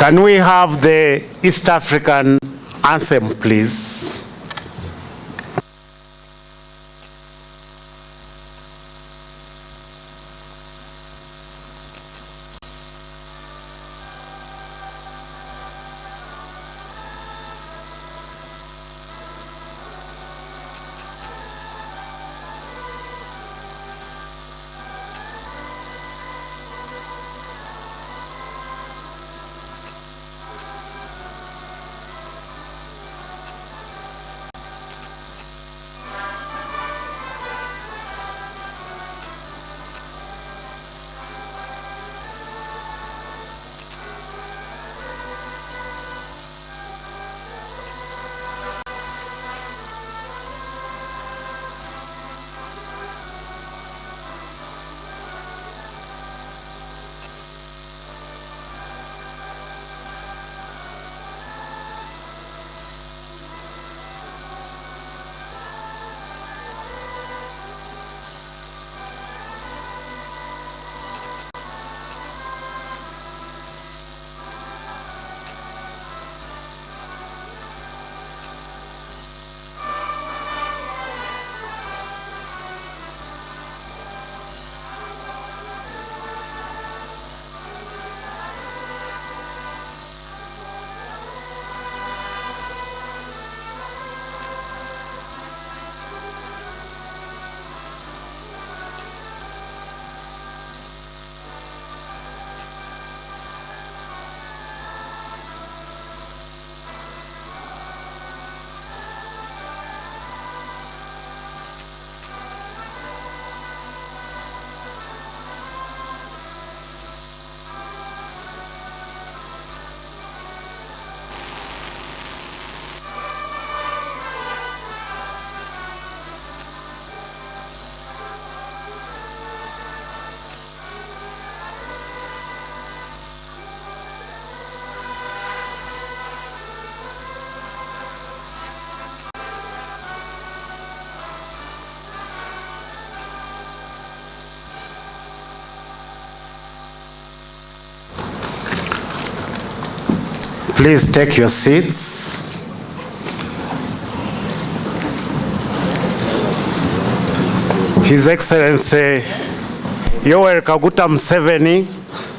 Can we have the East African anthem, please? Please take your seats. His Excellency Yoweri Kaguta Museveni,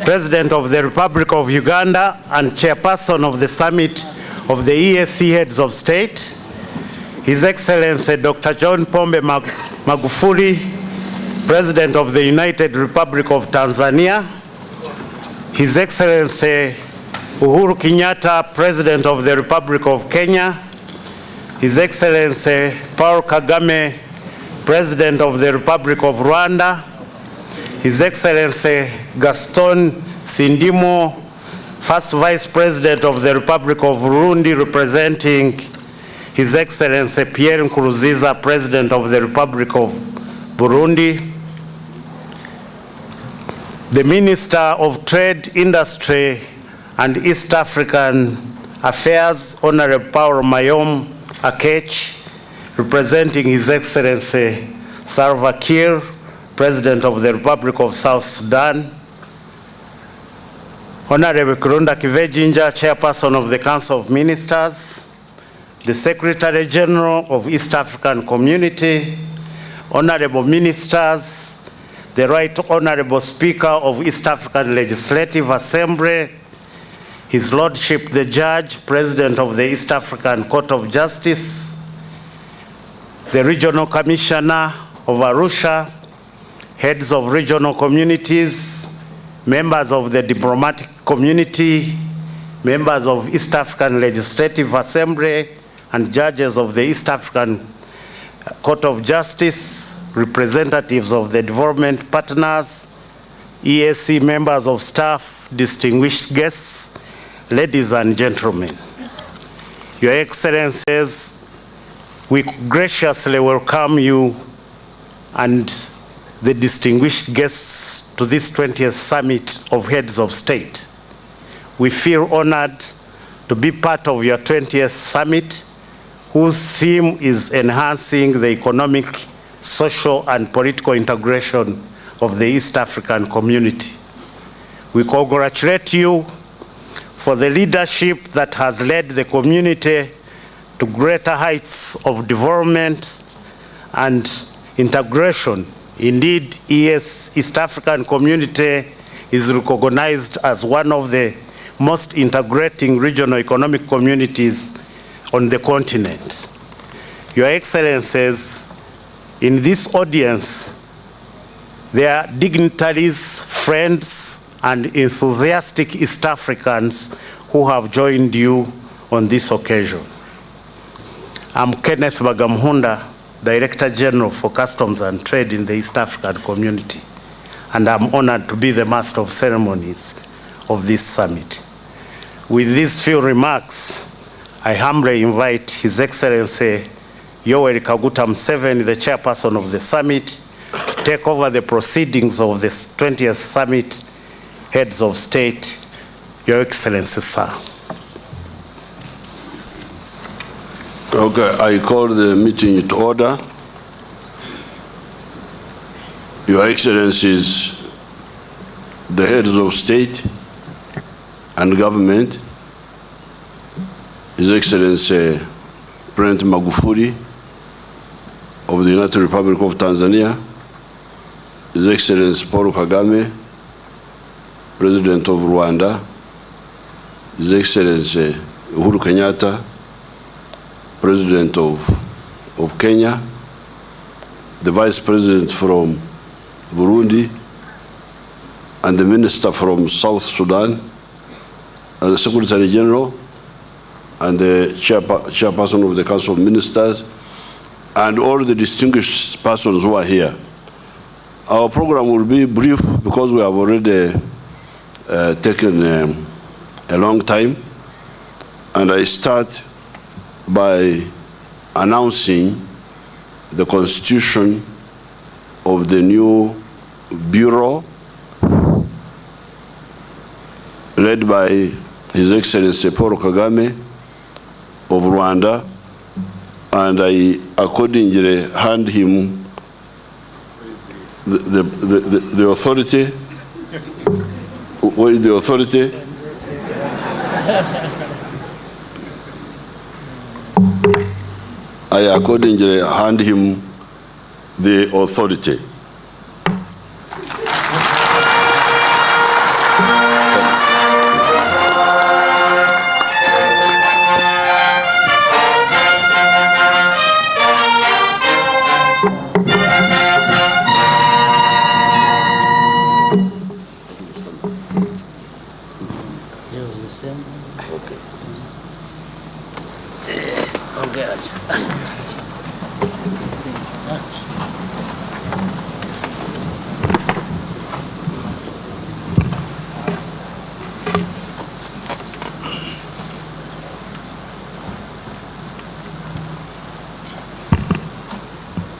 President of the Republic of Uganda and Chairperson of the Summit of the EAC Heads of State, His Excellency Dr. John Pombe Magufuli, President of the United Republic of Tanzania, His Excellency Uhuru Kenyatta, President of the Republic of Kenya, His Excellency Paul Kagame, President of the Republic of Rwanda, His Excellency Gaston Sindimo, First Vice President of the Republic of Burundi, representing His Excellency Pierre Nkurunziza, President of the Republic of Burundi, the Minister of Trade, Industry and East African Affairs, Honorable Paul Mayom Akech, representing His Excellency Salva Kiir, President of the Republic of South Sudan, Honorable Kirunda Kivejinja, Chairperson of the Council of Ministers, the Secretary General of East African Community, honorable ministers, the Right Honorable Speaker of East African Legislative Assembly, His Lordship the Judge, President of the East African Court of Justice, the Regional Commissioner of Arusha, heads of regional communities, members of the diplomatic community, members of East African Legislative Assembly, and judges of the East African Court of Justice, representatives of the development partners, EAC members of staff, distinguished guests, ladies and gentlemen. Your Excellencies, we graciously welcome you and the distinguished guests to this 20th Summit of Heads of State. We feel honored to be part of your 20th Summit, whose theme is enhancing the economic, social, and political integration of the East African community. We congratulate you for the leadership that has led the community to greater heights of development and integration. Indeed, East African community is recognized as one of the most integrating regional economic communities on the continent. Your Excellencies, in this audience, there are dignitaries, friends, and enthusiastic East Africans who have joined you on this occasion. I'm Kenneth Bagamhunda, Director General for Customs and Trade in the East African community, and I'm honored to be the Master of Ceremonies of this summit. With these few remarks, I humbly invite His Excellency Yoweri Kaguta Museveni, the chairperson of the summit, to take over the proceedings of the 20th Summit Heads of State. Your Excellency, sir. Okay, I call the meeting to order. Your Excellencies, the heads of state and government, His Excellency President Magufuli of the United Republic of Tanzania, His Excellency Paul Kagame, President of Rwanda, His Excellency Uhuru Kenyatta, President of Kenya, the Vice President from Burundi, and the Minister from South Sudan, and the Secretary General, and the chairperson of the Council of Ministers, and all the distinguished persons who are here. Our program will be brief because we have already taken a long time, and I start by announcing the constitution of the new bureau led by His Excellency Paul Kagame of Rwanda, and I accordingly hand him the authority. What is the authority? I accordingly hand him the authority. Here's the same. Okay.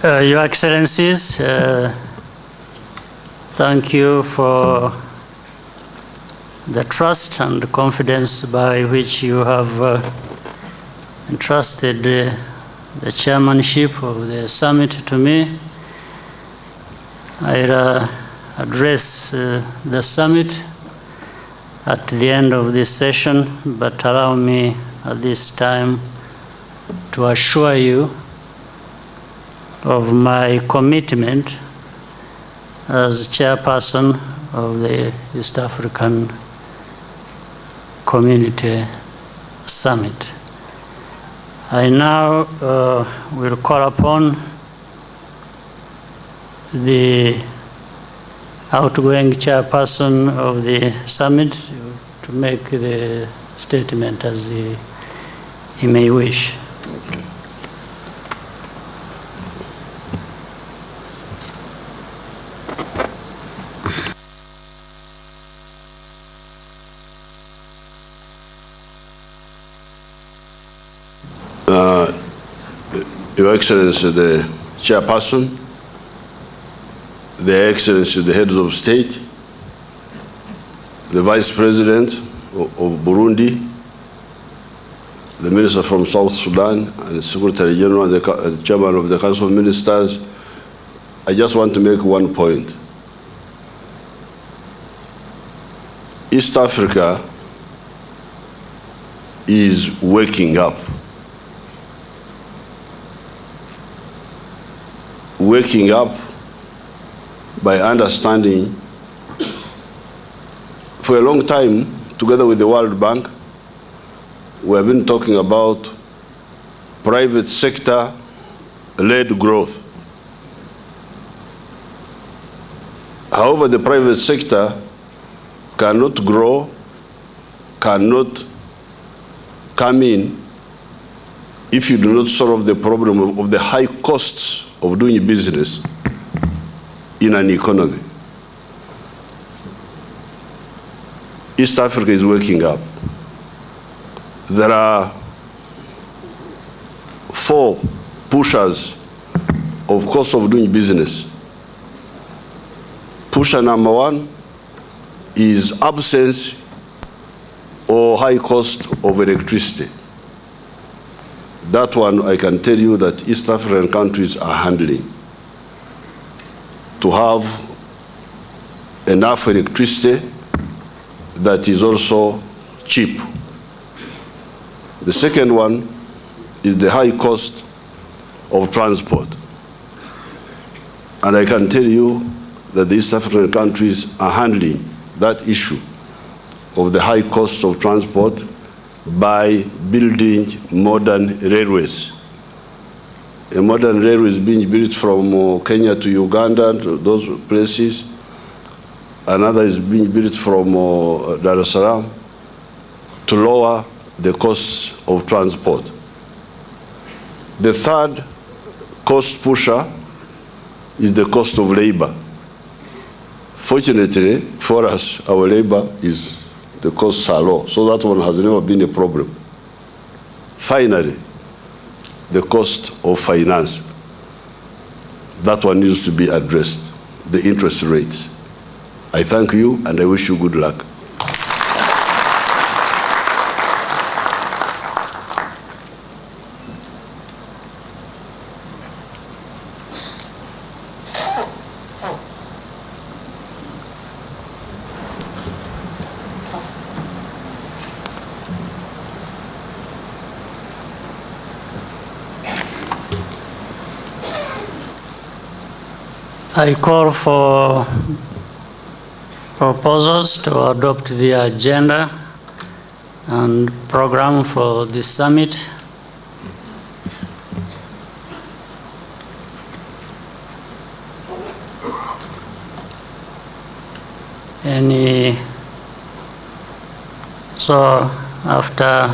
Your Excellencies, thank you for the trust and confidence by which you have entrusted the chairmanship of the summit to me. I'll address the summit at the end of this session, but allow me at this time to assure you of my commitment as chairperson of the East African Community Summit. I now will call upon the outgoing chairperson of the summit to make the statement as he may wish. Your Excellency, the Chairperson, Their Excellency, the Heads of State, the Vice President of Burundi, the Minister from South Sudan, and the Secretary General and the Chairman of the Council of Ministers, I just want to make one point. East Africa is waking up. Waking up by understanding for a long time, together with the World Bank, we have been talking about private sector-led growth. However, the private sector cannot grow, cannot come in if you do not solve the problem of the high costs of doing business in an economy. East Africa is waking up. There are 4 pushers of cost of doing business. Pusher number 1 is absence or high cost of electricity. That one, I can tell you that East African countries are handling. To have enough electricity that is also cheap. The second one is the high cost of transport. And I can tell you that the East African countries are handling that issue of the high cost of transport by building modern railways. A modern railway is being built from Kenya to Uganda, to those places. Another is being built from Dar es Salaam to lower the costs of transport. The third cost pusher is the cost of labor. Fortunately for us, our labor is the costs are low, so that one has never been a problem. Finally, the cost of finance. That one needs to be addressed, the interest rates. I thank you and I wish you good luck. I call for proposals to adopt the agenda and program for this summit. So after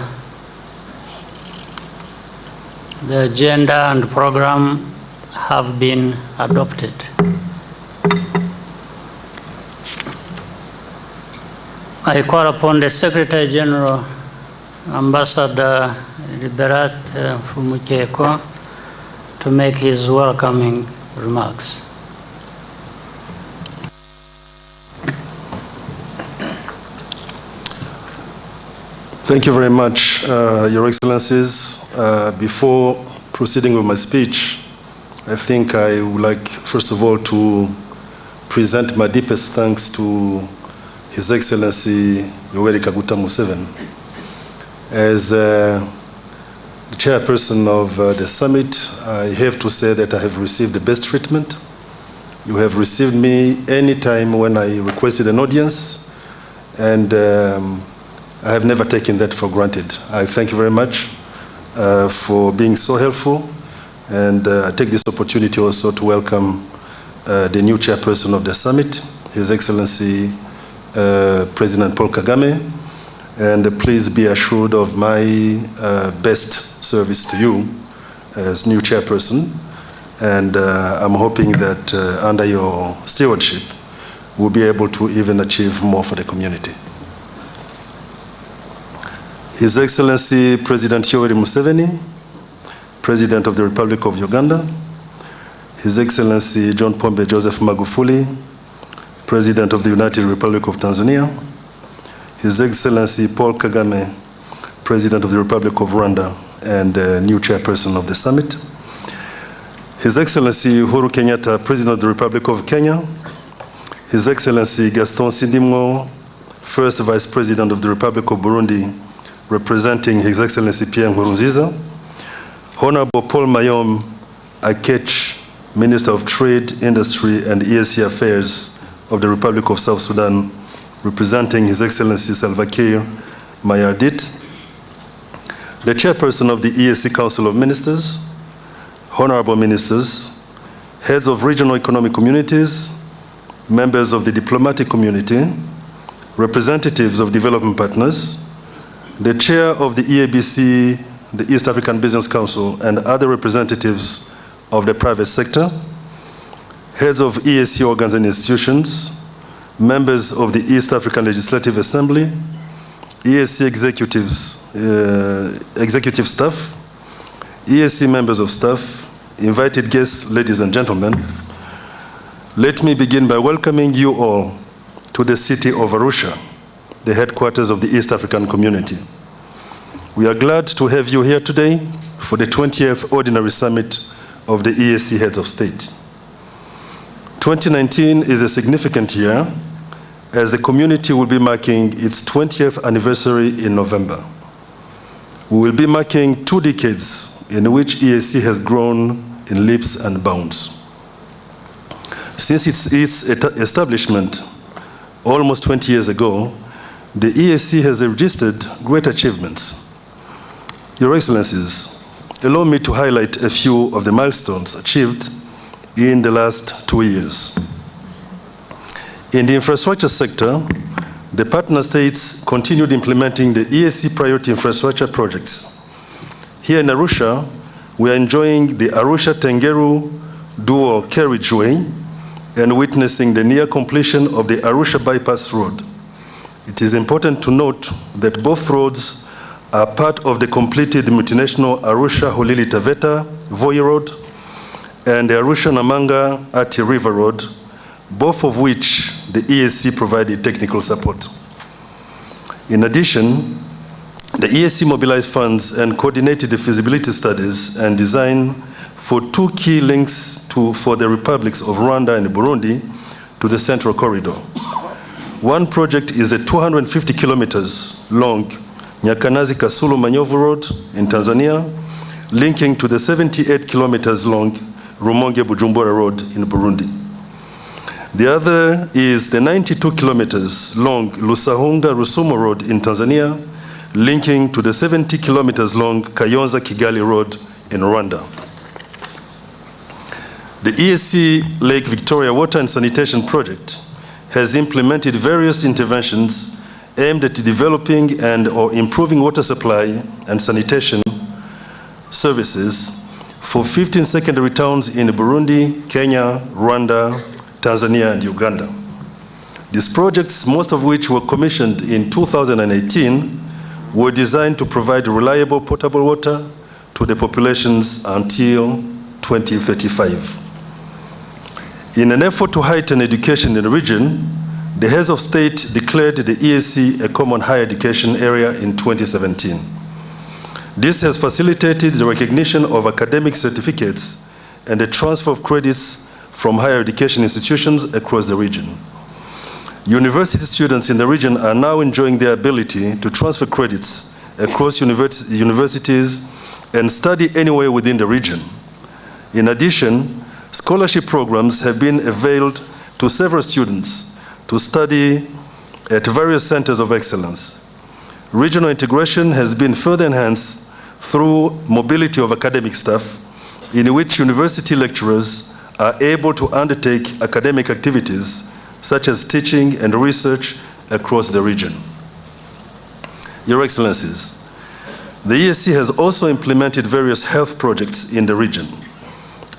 the agenda and program have been adopted, I call upon the Secretary General, Ambassador Liberat Fumukeko, to make his welcoming remarks. Thank you very much, Your Excellencies. Before proceeding with my speech, I think I would like, first of all, to present my deepest thanks to His Excellency Yoweri Kaguta Museveni. As the chairperson of the summit, I have to say that I have received the best treatment. You have received me anytime when I requested an audience, and I have never taken that for granted. I thank you very much for being so helpful, and I take this opportunity also to welcome the new chairperson of the summit, His Excellency President Paul Kagame, and please be assured of my best service to you as new chairperson, and I'm hoping that under your stewardship we'll be able to even achieve more for the community. His Excellency President Yoweri Museveni, President of the Republic of Uganda, His Excellency John Pombe Joseph Magufuli, President of the United Republic of Tanzania, His Excellency Paul Kagame, President of the Republic of Rwanda and new chairperson of the summit, His Excellency Uhuru Kenyatta, President of the Republic of Kenya, His Excellency Gaston Sindimwo, First Vice President of the Republic of Burundi, representing His Excellency Pierre Nkurunziza, Honorable Paul Mayom Akech, Minister of Trade, Industry and EAC Affairs of the Republic of South Sudan, representing His Excellency Salva Kiir Mayardit, the Chairperson of the EAC Council of Ministers, Honorable Ministers, Heads of Regional Economic Communities, members of the diplomatic community, representatives of development partners, the Chair of the EABC, the East African Business Council, and other representatives of the private sector, heads of EAC organs and institutions, members of the East African Legislative Assembly, EAC executives, executive staff, EAC members of staff, invited guests, ladies and gentlemen, let me begin by welcoming you all to the city of Arusha, the headquarters of the East African Community. We are glad to have you here today for the 20th Ordinary Summit of the EAC Heads of State. 2019 is a significant year as the community will be marking its 20th anniversary in November. We will be marking 2 decades in which EAC has grown in leaps and bounds. Since its establishment almost 20 years ago, the EAC has registered great achievements. Your Excellencies, allow me to highlight a few of the milestones achieved in the last 2 years. In the infrastructure sector, the partner states continued implementing the EAC priority infrastructure projects. Here in Arusha, we are enjoying the Arusha-Tengeru dual carriageway and witnessing the near completion of the Arusha Bypass Road. It is important to note that both roads are part of the completed multinational Arusha-Holili-Taveta Voi Road and the Arusha-Namanga-Ati River Road, both of which the EAC provided technical support. In addition, the EAC mobilized funds and coordinated the feasibility studies and design for 2 key links for the republics of Rwanda and Burundi to the Central Corridor. One project is the 250 kilometers long Nyakanazi-Kasulu Manyovu Road in Tanzania, linking to the 78 kilometers long Rumonge-Bujumbura Road in Burundi. The other is the 92 kilometers long Lusahunga-Rusumo Road in Tanzania, linking to the 70 kilometers long Kayonza-Kigali Road in Rwanda. The EAC Lake Victoria Water and Sanitation Project has implemented various interventions aimed at developing and or improving water supply and sanitation services for 15 secondary towns in Burundi, Kenya, Rwanda, Tanzania, and Uganda. These projects, most of which were commissioned in 2018, were designed to provide reliable potable water to the populations until 2035. In an effort to heighten education in the region, the heads of state declared the EAC a common higher education area in 2017. This has facilitated the recognition of academic certificates and the transfer of credits from higher education institutions across the region. University students in the region are now enjoying the ability to transfer credits across universities and study anywhere within the region. In addition, scholarship programs have been availed to several students to study at various centers of excellence. Regional integration has been further enhanced through mobility of academic staff, in which university lecturers are able to undertake academic activities such as teaching and research across the region. Your Excellencies, the EAC has also implemented various health projects in the region.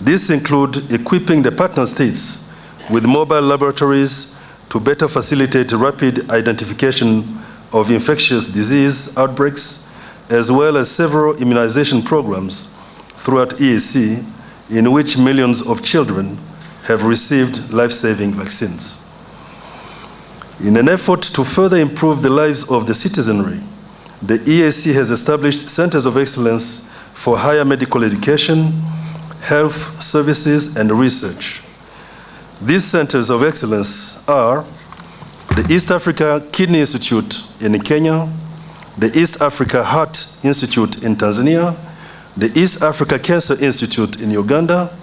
These include equipping the partner states with mobile laboratories to better facilitate rapid identification of infectious disease outbreaks, as well as several immunization programs throughout EAC, in which millions of children have received life-saving vaccines. In an effort to further improve the lives of the citizenry, the EAC has established centers of excellence for higher medical education, health services, and research. These centers of excellence are the East Africa Kidney Institute in Kenya, the East Africa Heart Institute in Tanzania, the East Africa Cancer Institute in Uganda,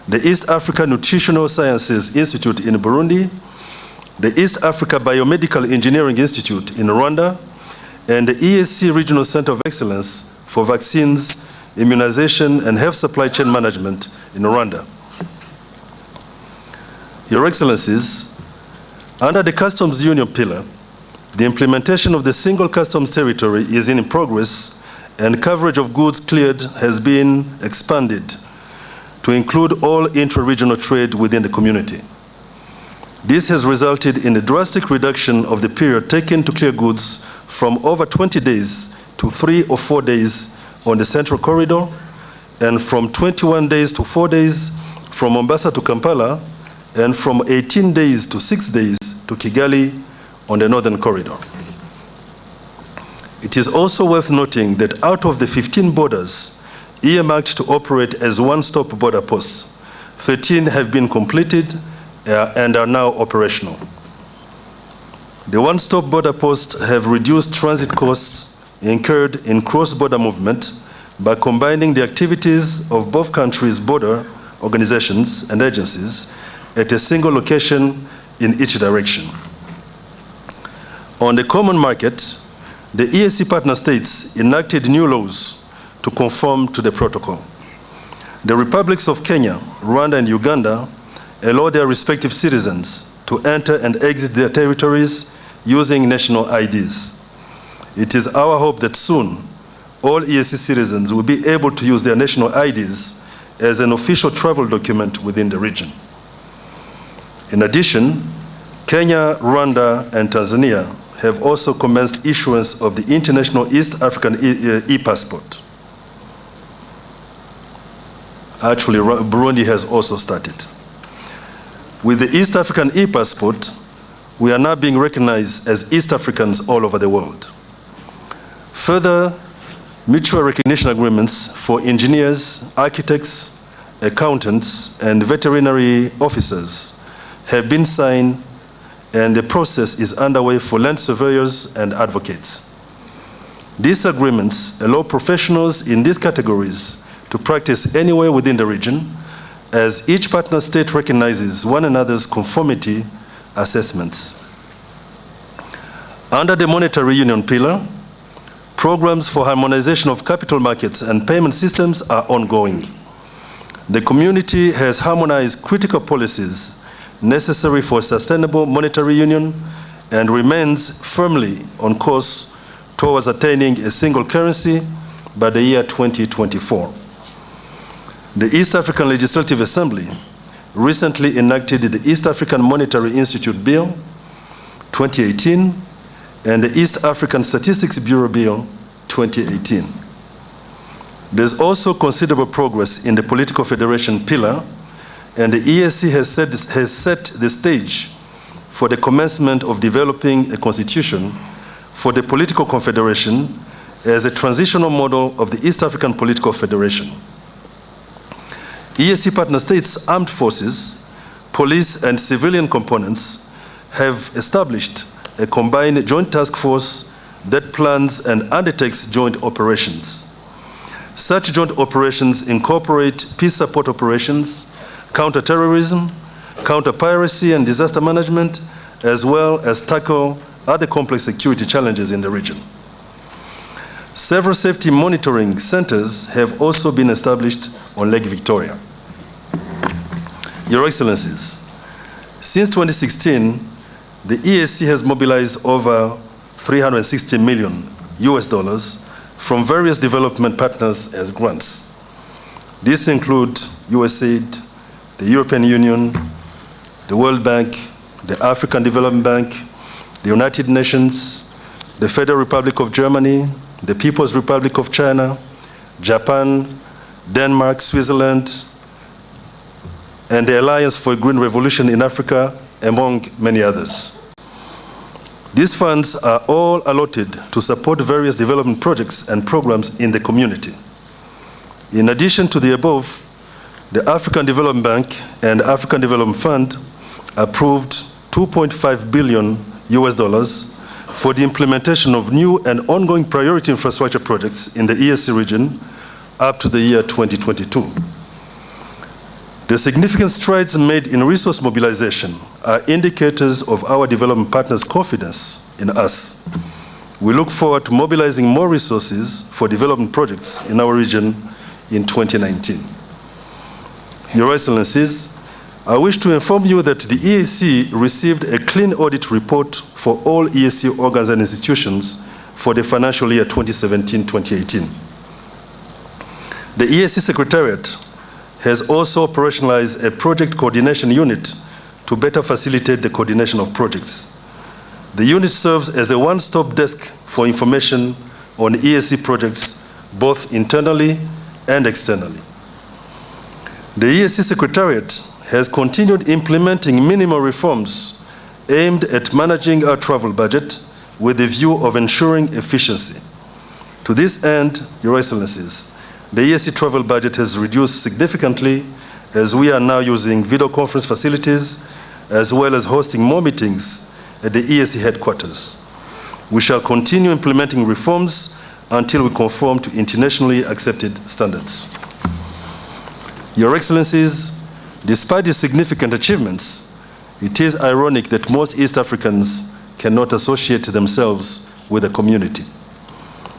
the East Africa Nutritional Sciences Institute in Burundi, the East Africa Biomedical Engineering Institute in Rwanda, and the EAC Regional Center of Excellence for Vaccines, Immunization, and Health Supply Chain Management in Rwanda. Your Excellencies, under the Customs Union pillar, the implementation of the single customs territory is in progress, and coverage of goods cleared has been expanded to include all intra-regional trade within the community. This has resulted in a drastic reduction of the period taken to clear goods from over 20 days to 3 or 4 days on the Central Corridor, and from 21 days to 4 days from Mombasa to Kampala, and from 18 days to 6 days to Kigali on the Northern Corridor. It is also worth noting that out of the 15 borders earmarked to operate as one-stop border posts, 13 have been completed and are now operational. The one-stop border posts have reduced transit costs incurred in cross-border movement by combining the activities of both countries' border organizations and agencies at a single location in each direction. On the common market, the EAC partner states enacted new laws to conform to the protocol. The republics of Kenya, Rwanda, and Uganda allow their respective citizens to enter and exit their territories using national IDs. It is our hope that soon all EAC citizens will be able to use their national IDs as an official travel document within the region. In addition, Kenya, Rwanda, and Tanzania have also commenced issuance of the International East African e-passport. Actually, Burundi has also started. With the East African e-passport, we are now being recognized as East Africans all over the world. Further, mutual recognition agreements for engineers, architects, accountants, and veterinary officers have been signed, and the process is underway for land surveyors and advocates. These agreements allow professionals in these categories to practice anywhere within the region, as each partner state recognizes one another's conformity assessments. Under the monetary union pillar, programs for harmonization of capital markets and payment systems are ongoing. The community has harmonized critical policies necessary for sustainable monetary union and remains firmly on course towards attaining a single currency by the year 2024. The East African Legislative Assembly recently enacted the East African Monetary Institute Bill 2018 and the East African Statistics Bureau Bill 2018. There's also considerable progress in the political federation pillar, and the EAC has set the stage for the commencement of developing a constitution for the political confederation as a transitional model of the East African Political Federation. EAC partner states' armed forces, police, and civilian components have established a combined joint task force that plans and undertakes joint operations. Such joint operations incorporate peace support operations, counter-terrorism, counter-piracy and disaster management, as well as tackle other complex security challenges in the region. Several safety monitoring centers have also been established on Lake Victoria. Your Excellencies, since 2016, the EAC has mobilized over $360 million from various development partners as grants. These include USAID, the European Union, the World Bank, the African Development Bank, the United Nations, the Federal Republic of Germany, the People's Republic of China, Japan, Denmark, Switzerland, and the Alliance for a Green Revolution in Africa, among many others. These funds are all allotted to support various development projects and programs in the community. In addition to the above, the African Development Bank and African Development Fund approved $2.5 billion for the implementation of new and ongoing priority infrastructure projects in the EAC region up to the year 2022. The significant strides made in resource mobilization are indicators of our development partners' confidence in us. We look forward to mobilizing more resources for development projects in our region in 2019. Your Excellencies, I wish to inform you that the EAC received a clean audit report for all EAC organs and institutions for the financial year 2017-2018. The EAC Secretariat has also operationalized a project coordination unit to better facilitate the coordination of projects. The unit serves as a one-stop desk for information on EAC projects, both internally and externally. The EAC Secretariat has continued implementing minimal reforms aimed at managing our travel budget with the view of ensuring efficiency. To this end, Your Excellencies, the EAC travel budget has reduced significantly as we are now using video conference facilities as well as hosting more meetings at the EAC headquarters. We shall continue implementing reforms until we conform to internationally accepted standards. Your Excellencies, despite these significant achievements, it is ironic that most East Africans cannot associate themselves with the community.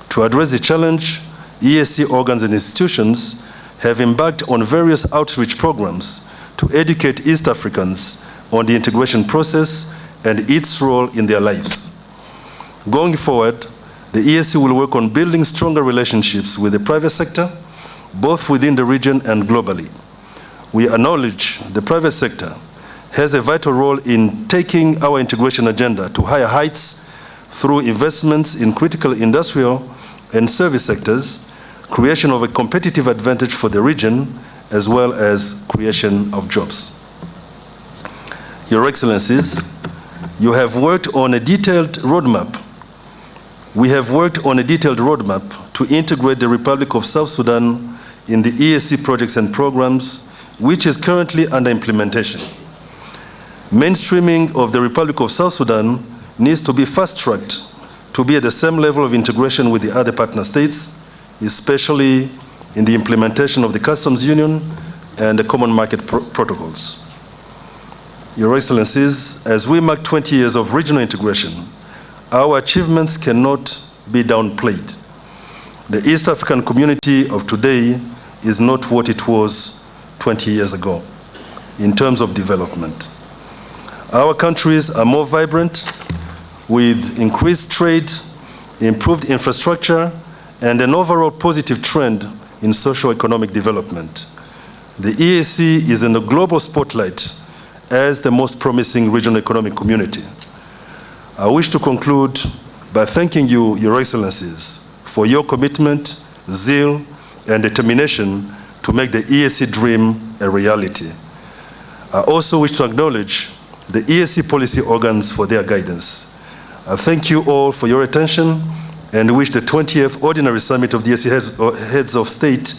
To address the challenge, EAC organs and institutions have embarked on various outreach programs to educate East Africans on the integration process and its role in their lives. Going forward, the EAC will work on building stronger relationships with the private sector, both within the region and globally. We acknowledge the private sector has a vital role in taking our integration agenda to higher heights through investments in critical industrial and service sectors, creation of a competitive advantage for the region, as well as creation of jobs. Your Excellencies, you have worked on a detailed roadmap. We have worked on a detailed roadmap to integrate the Republic of South Sudan in the EAC projects and programs, which is currently under implementation. Mainstreaming of the Republic of South Sudan needs to be fast-tracked to be at the same level of integration with the other partner states, especially in the implementation of the customs union and the common market protocols. Your Excellencies, as we mark 20 years of regional integration, our achievements cannot be downplayed. The East African community of today is not what it was 20 years ago in terms of development. Our countries are more vibrant with increased trade, improved infrastructure, and an overall positive trend in socio-economic development. The EAC is in the global spotlight as the most promising regional economic community. I wish to conclude by thanking you, Your Excellencies, for your commitment, zeal, and determination to make the EAC dream a reality. I also wish to acknowledge the EAC policy organs for their guidance. I thank you all for your attention and wish the 20th Ordinary Summit of the EAC Heads of State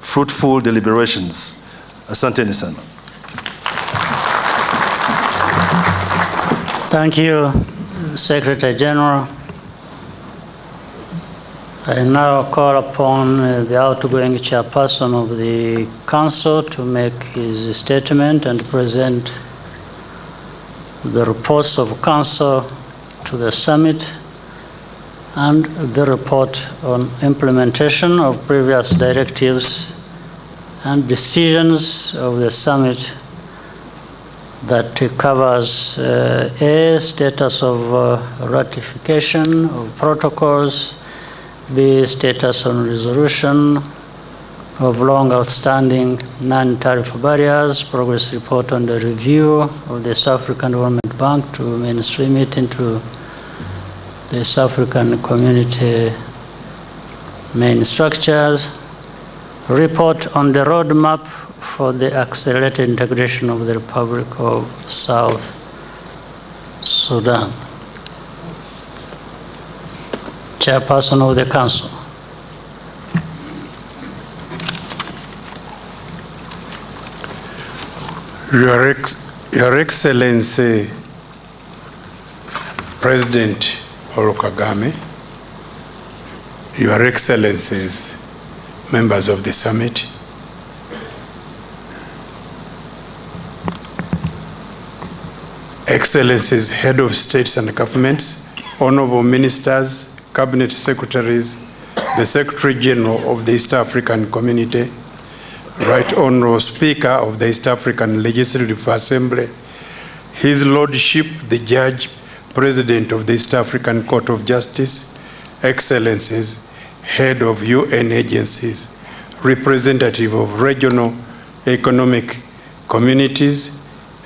fruitful deliberations. Asanteni sana. Thank you, Secretary General. I now call upon the outgoing chairperson of the council to make his statement and present the reports of council to the summit and the report on implementation of previous directives and decisions of the summit that covers A, status of ratification of protocols, B, status on resolution of long outstanding non-tariff barriers, progress report on the review of the East African Development Bank to mainstream it into the East African Community main structures, report on the roadmap for the accelerated integration of the Republic of South Sudan. Chairperson of the Council. Your Excellency, President Paul Kagame, Your Excellencies, members of the summit, Excellencies, Head of States and Governments, Honorable Ministers, Cabinet Secretaries, the Secretary General of the East African Community, Right Honorable Speaker of the East African Legislative Assembly, His Lordship, the Judge, President of the East African Court of Justice, Excellencies, Head of UN agencies, Representative of regional economic communities,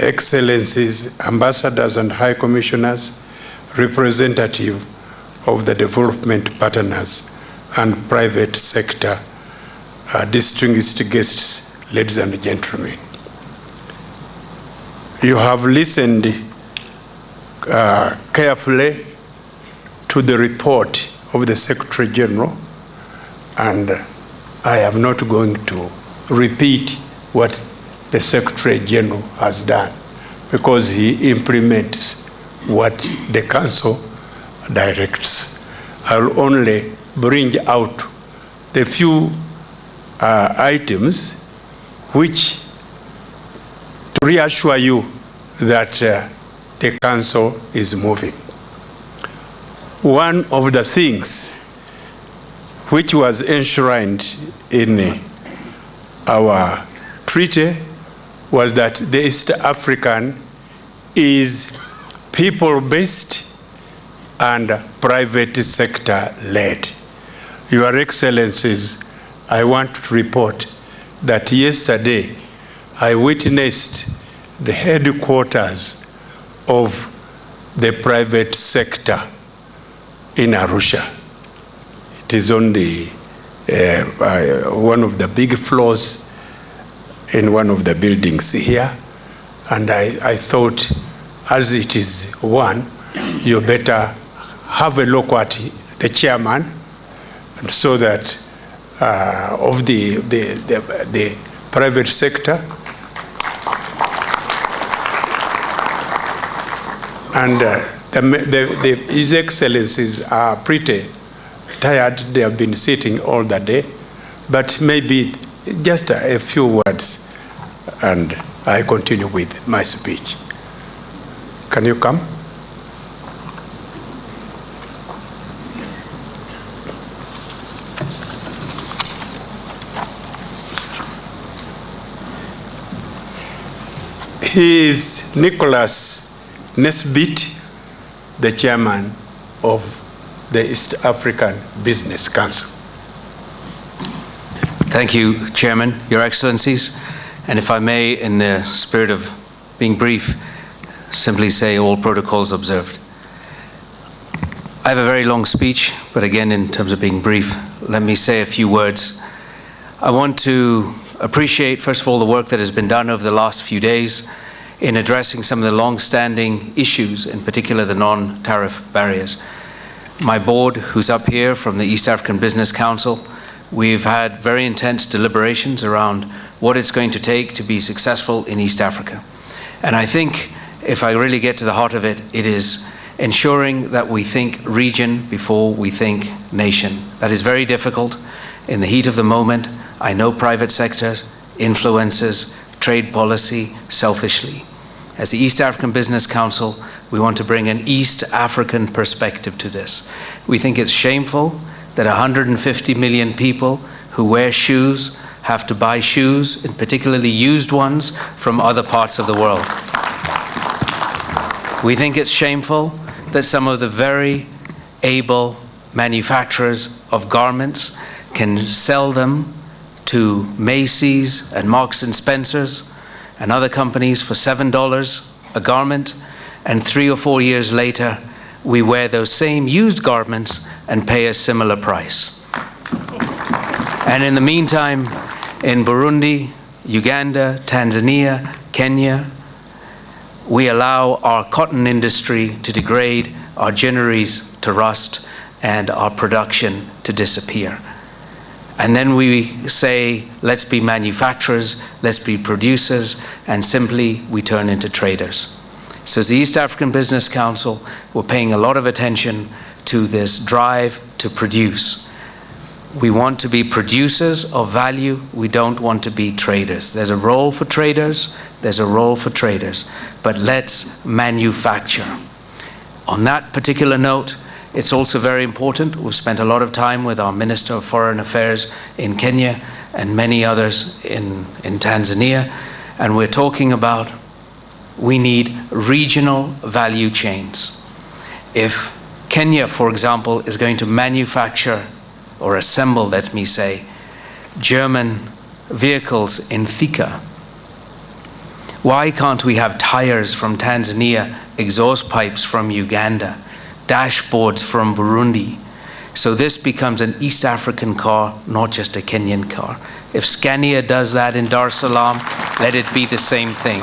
Excellencies, Ambassadors and High Commissioners, Representative of the development partners and private sector, distinguished guests, ladies and gentlemen. You have listened carefully to the report of the Secretary General, and I am not going to repeat what the Secretary General has done because he implements what the Council directs. I'll only bring out the few items which to reassure you that the Council is moving. One of the things which was enshrined in our treaty was that the East African is people-based and private sector-led. Your Excellencies, I want to report that yesterday I witnessed the headquarters of the private sector in Arusha. It is on the one of the big floors in one of the buildings here, and I thought, as it is one, you better have a look at the chairman, and so that of the private sector, and His Excellencies are pretty tired. They have been sitting all the day, but maybe just a few words, and I continue with my speech. Can you come? He is Nicholas Nesbitt, the chairman of the East African Business Council. Thank you, Chairman, Your Excellencies. And if I may, in the spirit of being brief, simply say all protocols observed. I have a very long speech, but again, in terms of being brief, let me say a few words. I want to appreciate, first of all, the work that has been done over the last few days in addressing some of the long-standing issues, in particular the non-tariff barriers. My board, who's up here from the East African Business Council, we've had very intense deliberations around what it's going to take to be successful in East Africa. And I think, if I really get to the heart of it, it is ensuring that we think region before we think nation. That is very difficult in the heat of the moment. I know private sector influences trade policy selfishly. As the East African Business Council, we want to bring an East African perspective to this. We think it's shameful that 150 million people who wear shoes have to buy shoes, and particularly used ones, from other parts of the world. We think it's shameful that some of the very able manufacturers of garments can sell them to Macy's and Marks and Spencer's and other companies for $7 a garment, and 3 or 4 years later we wear those same used garments and pay a similar price. And in the meantime, in Burundi, Uganda, Tanzania, Kenya, we allow our cotton industry to degrade, our ginneries to rust, and our production to disappear. And then we say, let's be manufacturers, let's be producers, and simply we turn into traders. So as the East African Business Council, we're paying a lot of attention to this drive to produce. We want to be producers of value. We don't want to be traders. There's a role for traders. There's a role for traders. But let's manufacture. On that particular note, it's also very important. We've spent a lot of time with our Minister of Foreign Affairs in Kenya and many others in Tanzania. And we're talking about we need regional value chains. If Kenya, for example, is going to manufacture or assemble, let me say, German vehicles in Thika, why can't we have tires from Tanzania, exhaust pipes from Uganda, dashboards from Burundi? So this becomes an East African car, not just a Kenyan car. If Scania does that in Dar es Salaam, let it be the same thing.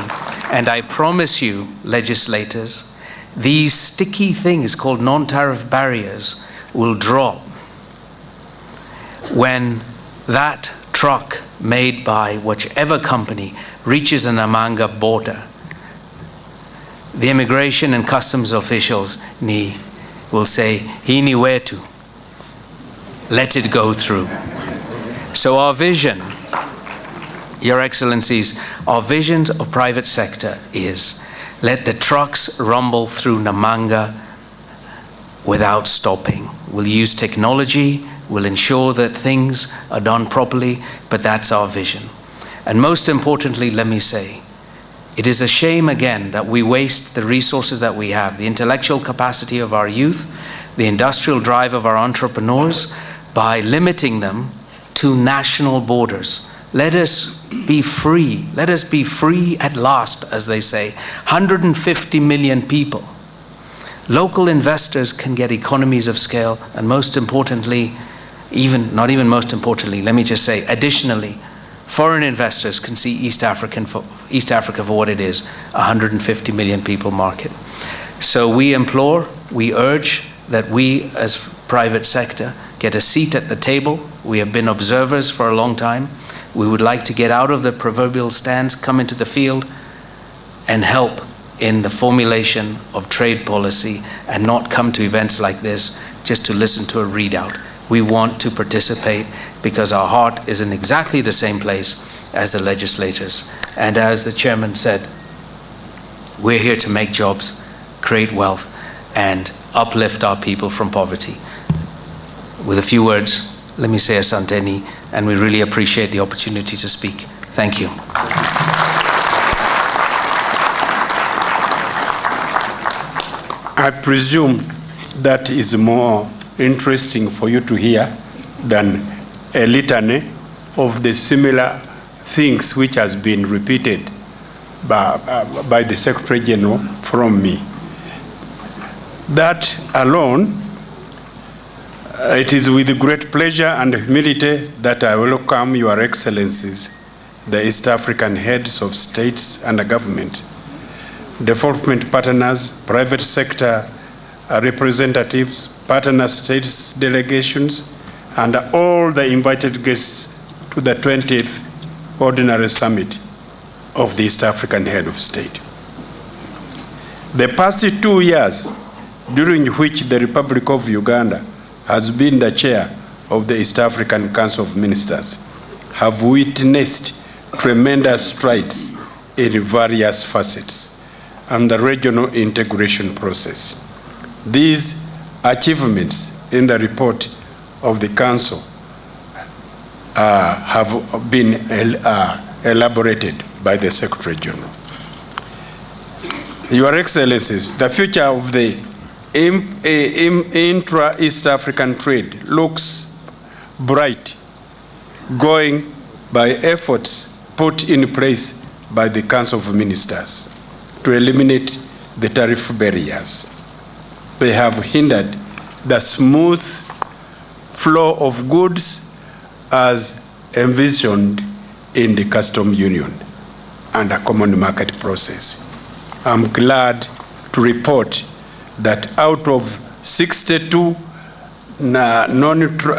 And I promise you, legislators, these sticky things called non-tariff barriers will drop when that truck made by whichever company reaches an Namanga border. The immigration and customs officials will say, hini wetu, let it go through. So our vision, Your Excellencies, our visions of private sector is let the trucks rumble through Namanga without stopping. We'll use technology, we'll ensure that things are done properly, but that's our vision. And most importantly, let me say, it is a shame again that we waste the resources that we have, the intellectual capacity of our youth, the industrial drive of our entrepreneurs, by limiting them to national borders. Let us be free. Let us be free at last, as they say. 150 million people. Local investors can get economies of scale, and most importantly, not even most importantly, let me just say, additionally, foreign investors can see East Africa for what it is, 150 million people market. So we implore, we urge that we as private sector get a seat at the table. We have been observers for a long time. We would like to get out of the proverbial stands, come into the field, and help in the formulation of trade policy, and not come to events like this just to listen to a readout. We want to participate because our heart is in exactly the same place as the legislators. And as the chairman said, we're here to make jobs, create wealth, and uplift our people from poverty. With a few words, let me say asanteni, and we really appreciate the opportunity to speak. Thank you. I presume that is more interesting for you to hear than a litany of the similar things which has been repeated by the Secretary General from me. That alone, it is with great pleasure and humility that I welcome Your Excellencies, the East African heads of states and government, development partners, private sector representatives, partner states delegations, and all the invited guests to the 20th Ordinary Summit of the East African Head of State. The past 2 years during which the Republic of Uganda has been the chair of the East African Council of Ministers, have witnessed tremendous strides in various facets and the regional integration process. These achievements in the report of the Council have been elaborated by the Secretary General. Your Excellencies, the future of the intra-East African trade looks bright, going by efforts put in place by the Council of Ministers to eliminate the tariff barriers. They have hindered the smooth flow of goods as envisioned in the Customs Union and a common market process. I'm glad to report that out of 62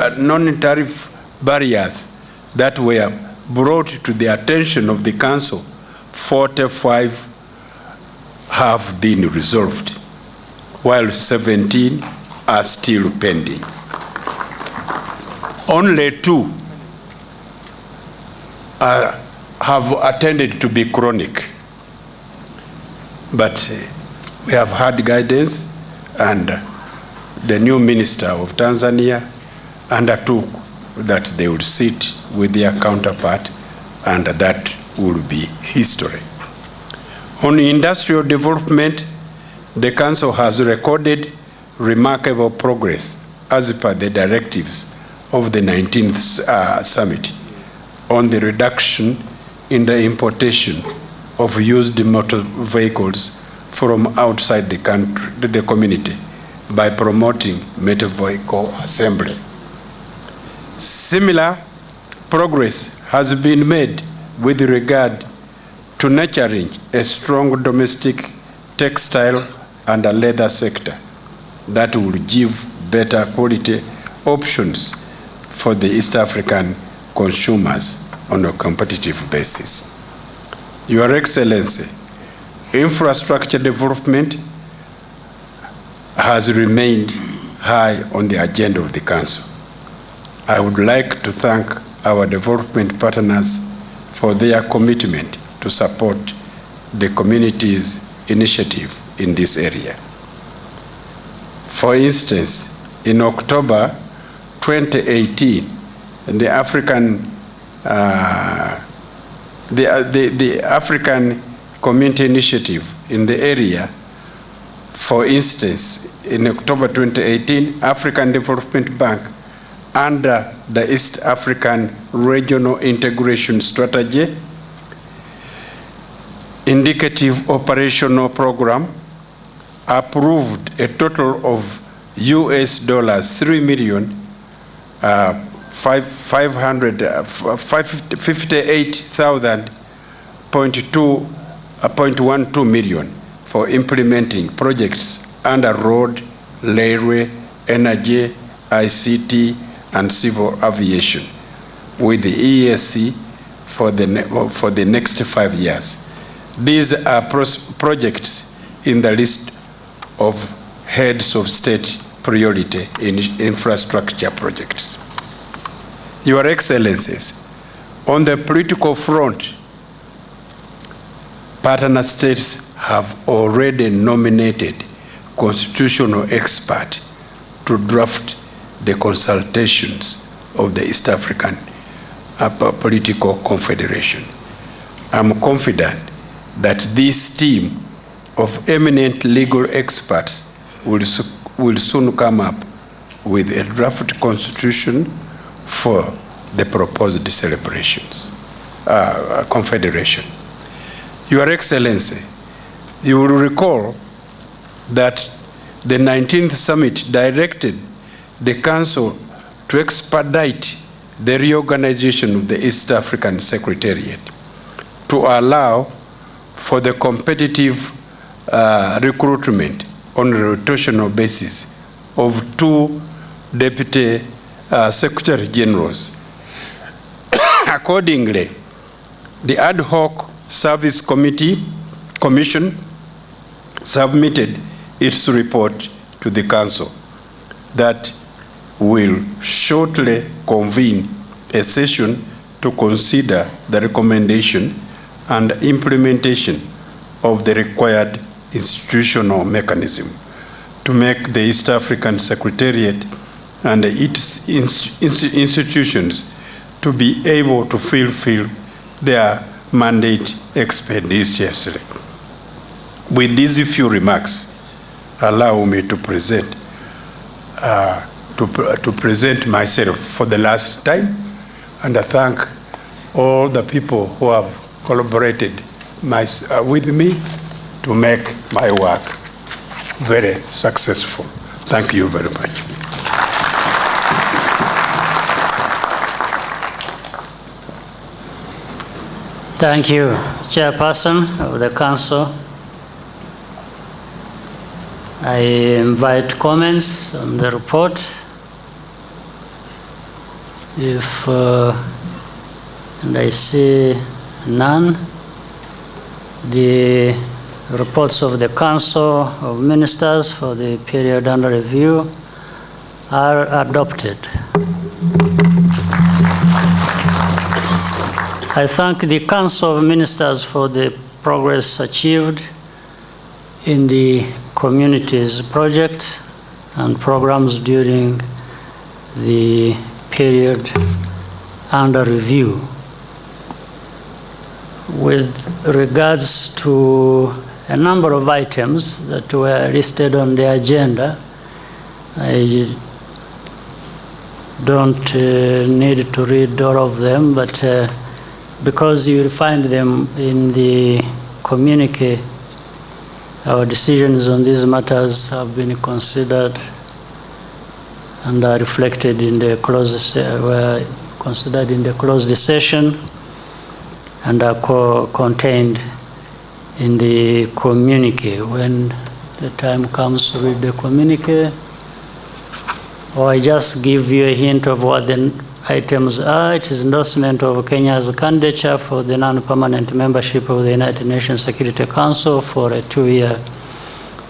non-tariff barriers that were brought to the attention of the Council, 45 have been resolved, while 17 are still pending. Only 2 have attended to be chronic, but we have had guidance, and the new minister of Tanzania undertook that they would sit with their counterpart, and that will be history. On industrial development, the Council has recorded remarkable progress as per the directives of the 19th Summit on the reduction in the importation of used motor vehicles from outside the country, the community, by promoting motor vehicle assembly. Similar progress has been made with regard to nurturing a strong domestic textile and a leather sector that will give better quality options for the East African consumers on a competitive basis. Your Excellency, infrastructure development has remained high on the agenda of the Council. I would like to thank our development partners for their commitment to support the community's initiative in this area. For instance, in October 2018, the African Community Initiative in the area, for instance, in October 2018, African Development Bank under the East African Regional Integration Strategy Indicative Operational Program approved a total of $558,000.12 million for implementing projects under road, railway, energy, ICT, and civil aviation with the EAC for the next 5 years. These are projects in the list of heads of state priority in infrastructure projects. Your Excellencies, on the political front, partner states have already nominated constitutional experts to draft the consultations of the East African Political Confederation. I'm confident that this team of eminent legal experts will soon come up with a draft constitution for the proposed celebrations, confederation. Your Excellency, you will recall that the 19th Summit directed the Council to expedite the reorganization of the East African Secretariat to allow for the competitive recruitment on a rotational basis of 2 Deputy Secretary Generals. Accordingly, the Ad Hoc Service Commission submitted its report to to the Council that will shortly convene a session to consider the recommendation and implementation of the required institutional mechanism to make the East African Secretariat and its institutions to be able to fulfill their mandate expeditiously. With these few remarks, allow me to present myself for the last time, and I thank all the people who have collaborated with me to make my work very successful. Thank you very much. Thank you, Chairperson of the Council. I invite comments on the report. And I see none. The reports of the Council of Ministers for the period under review are adopted. I thank the Council of Ministers for the progress achieved in the communities project and programs during the period under review. With regards to a number of items that were listed on the agenda, I don't need to read all of them, but because you will find them in the communique, our decisions on these matters have been considered and are reflected in the were considered in the closed session and are contained in the communique. When the time comes to read the communique, or I just give you a hint of what the items are. It is endorsement of Kenya's candidature for the non-permanent membership of the United Nations Security Council for a 2-year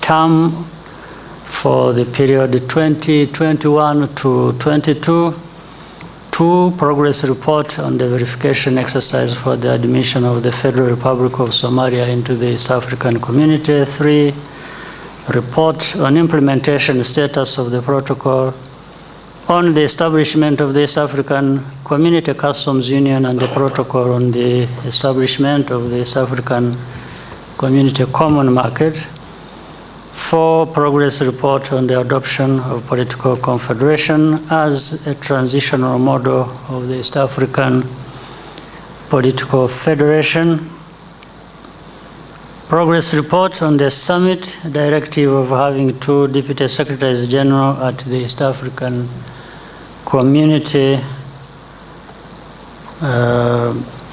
term for the period 2021 to 22. 2, progress report on the verification exercise for the admission of the Federal Republic of Somalia into the East African Community. 3, report on implementation status of the protocol on the establishment of the East African Community Customs Union and the protocol on the establishment of the East African Community Common Market. 4, progress report on the adoption of political confederation as a transitional model of the East African political federation. Progress report on the summit directive of having 2 deputy secretaries general at the East African Community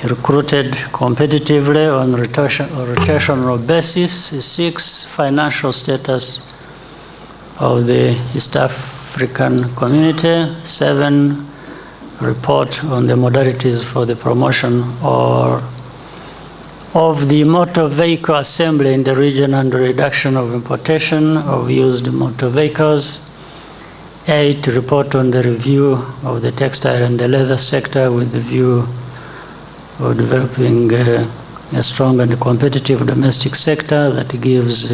recruited competitively on rotational basis. 6, financial status of the East African Community. 7, report on the modalities for the promotion of the motor vehicle assembly in the region and the reduction of importation of used motor vehicles. 8, report on the review of the textile and the leather sector with the view of developing a strong and competitive domestic sector that gives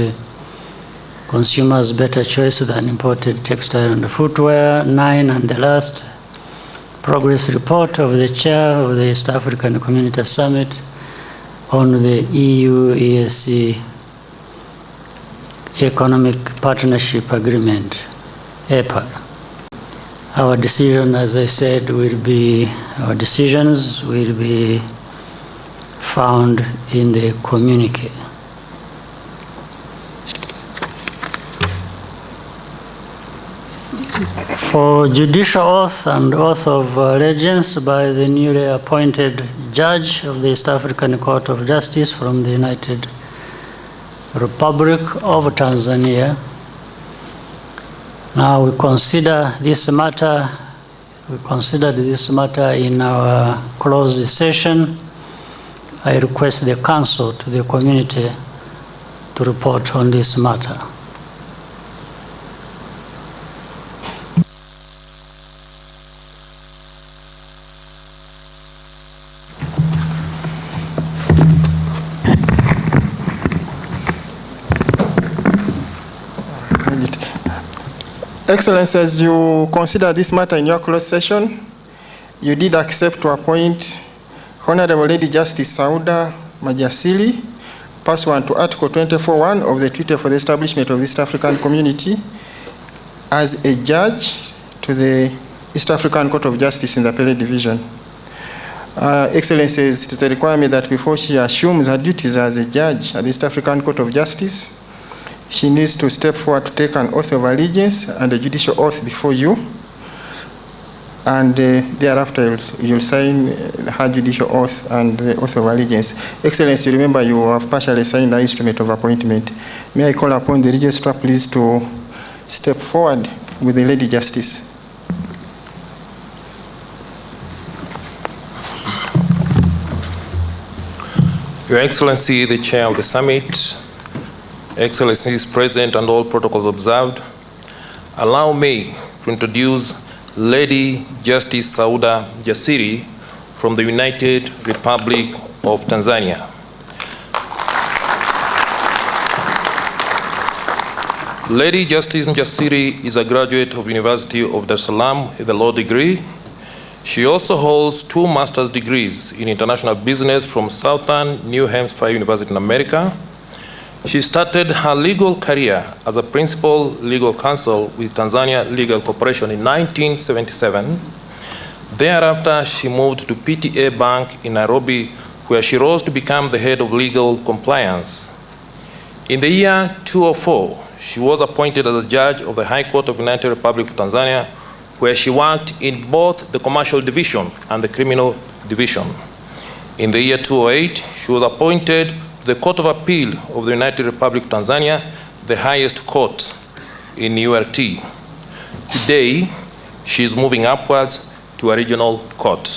consumers better choice than imported textile and footwear. 9, and the last, progress report of the chair of the East African Community Summit on the EU EAC Economic Partnership Agreement, EPA. Our decision, as I said, our decisions will be found in the communique. For judicial oath and oath of allegiance by the newly appointed judge of the East African Court of Justice from the United Republic of Tanzania. Now we considered this matter in our closed session. I request the council to the community to report on this matter. Excellency, as you consider this matter in your closed session, you did accept to appoint Honorable Lady Justice Sauda Majasiri, pursuant to Article 24(1) of the Treaty for the Establishment of the East African Community, as a judge to the East African Court of Justice in the Appellate Division. Excellency, it is a requirement that before she assumes her duties as a judge at the East African Court of Justice, she needs to step forward to take an oath of allegiance and a judicial oath before you. And thereafter, you'll sign her judicial oath and the oath of allegiance. Excellency, remember you have partially signed the instrument of appointment. May I call upon the registrar, please, to step forward with the Lady Justice. Your Excellency, the Chair of the Summit, Excellencies present and all protocols observed, allow me to introduce Lady Justice Sauda Jasiri from the United Republic of Tanzania. Lady Justice Jasiri is a graduate of University of Dar es Salaam with a law degree. She also holds 2 master's degrees in international business from Southern New Hampshire University in America. She started her legal career as a principal legal counsel with Tanzania Legal Corporation in 1977. Thereafter, she moved to PTA Bank in Nairobi, where she rose to become the head of legal compliance. In the year 2004, she was appointed as a judge of the High Court of the United Republic of Tanzania, where she worked in both the commercial division and the criminal division. In the year 2008, she was appointed to the Court of Appeal of the United Republic of Tanzania, the highest court in URT. Today, she is moving upwards to a regional court.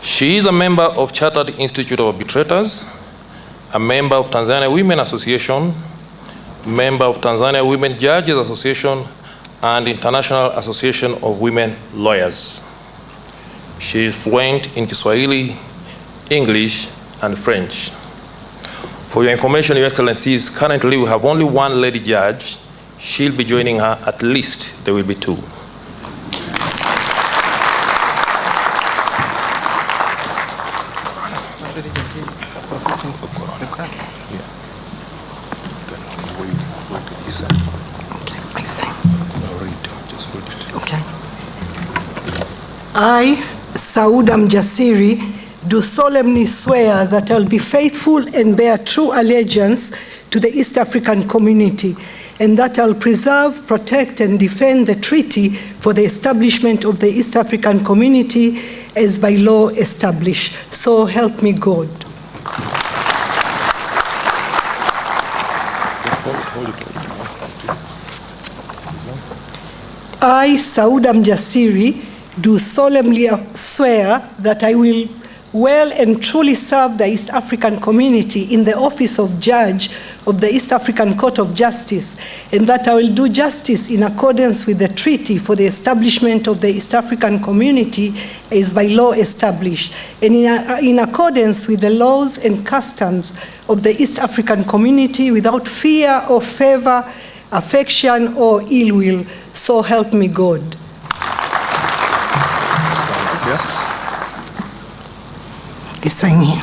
She is a member of Chartered Institute of Arbitrators, a member of Tanzania Women Association, member of Tanzania Women Judges Association, and International Association of Women Lawyers. She is fluent in Kiswahili, English, and French. For your information, Your Excellencies, currently we have only 1 lady judge. She'll be joining her, at least there will be 2. I, Sauda Mjasiri, do solemnly swear that I'll be faithful and bear true allegiance to the East African community, and that I'll preserve, protect, and defend the treaty for the establishment of the East African community as by law established. So help me God. I, Sauda Mjasiri, do solemnly swear that I will well and truly serve the East African community in the office of Judge of the East African Court of Justice, and that I will do justice in accordance with the treaty for the establishment of the East African community as by law established, and in accordance with the laws and customs of the East African community without fear or favor, affection, or ill will. So help me God. They sign here.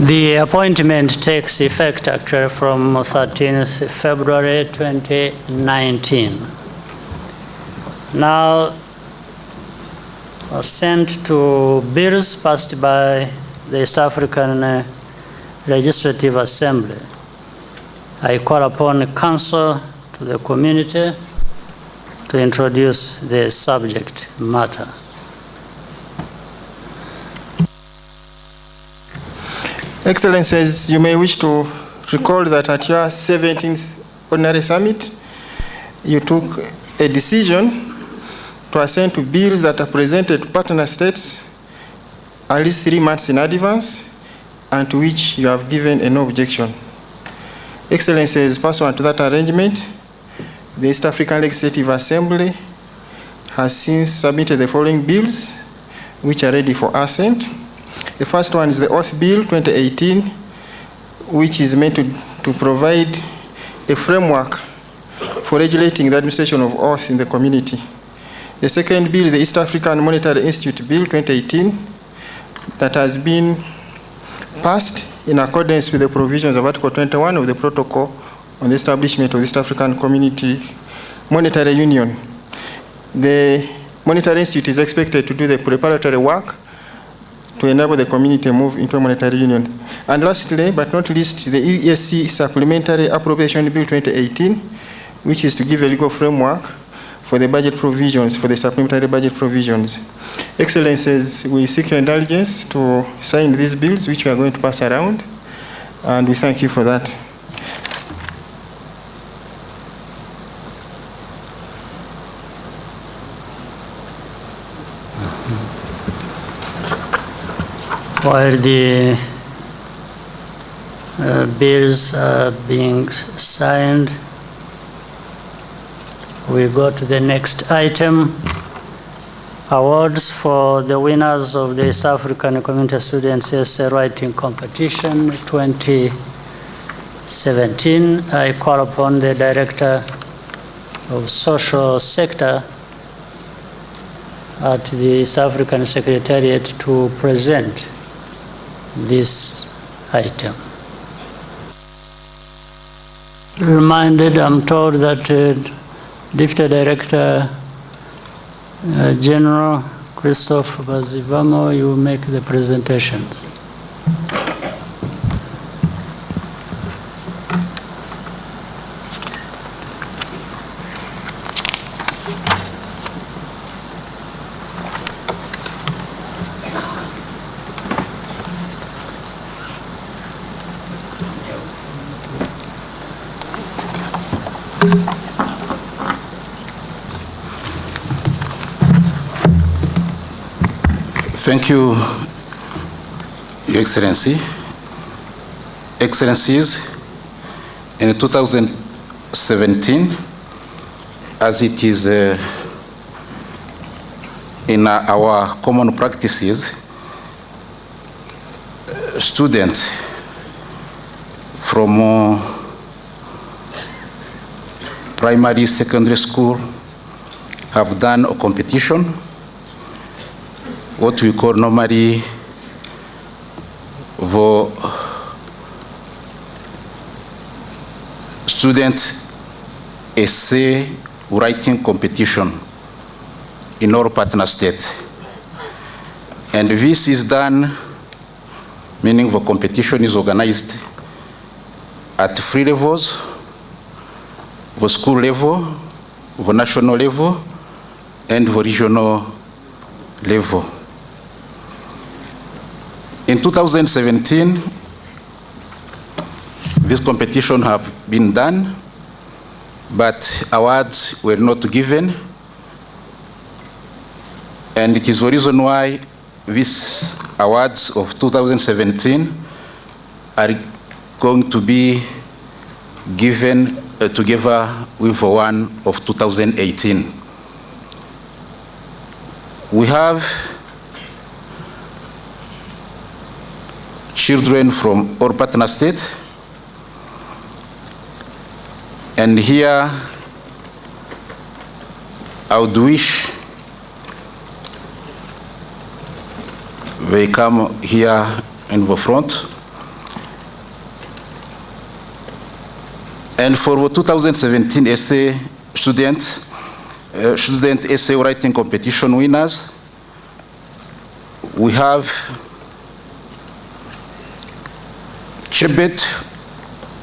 The appointment takes effect actually from 13th February 2019. Now, sent to bills passed by the East African Legislative Assembly. I call upon the Council to the community to introduce the subject matter. Excellencies, you may wish to recall that at your 17th Ordinary Summit, you took a decision to assent to bills that are presented to partner states at least 3 months in advance and to which you have given a no objection. Excellencies, pursuant to that arrangement, the East African Legislative Assembly has since submitted the following bills which are ready for assent. The first one is the Oath Bill 2018, which is meant to provide a framework for regulating the administration of oaths in the community. The second bill, the East African Monetary Institute Bill 2018, that has been passed in accordance with the provisions of Article 21 of the Protocol on the establishment of the East African Community Monetary Union. The Monetary Institute is expected to do the preparatory work to enable the community to move into a monetary union. And lastly, but not least, the EAC Supplementary Appropriation Bill 2018, which is to give a legal framework for the budget provisions, for the supplementary budget provisions. Excellencies, we seek your indulgence to sign these bills, which we are going to pass around, and we thank you for that. While the bills are being signed, we go to the next item, awards for the winners of the East African Community Students Essay Writing Competition 2017. I call upon the Director of Social Sector at the East African Secretariat to present this item. Reminded, I'm told that Deputy Director General Christophe Bazivamo, you make the presentations. Thank you, Your Excellency. Excellencies, in 2017, as it is in our common practices, students from primary, secondary school have done a competition, what we call normally the student essay writing competition in all partner states. And this is done, meaning the competition is organized at 3 levels: the school level, the national level, and the regional level. In 2017, this competition have been done, but awards were not given. And it is the reason why these awards of 2017 are going to be given together with the one of 2018. We have children from all partner states, and here I would wish they come here in the front And for the 2017 essay student essay writing competition winners, we have Chebet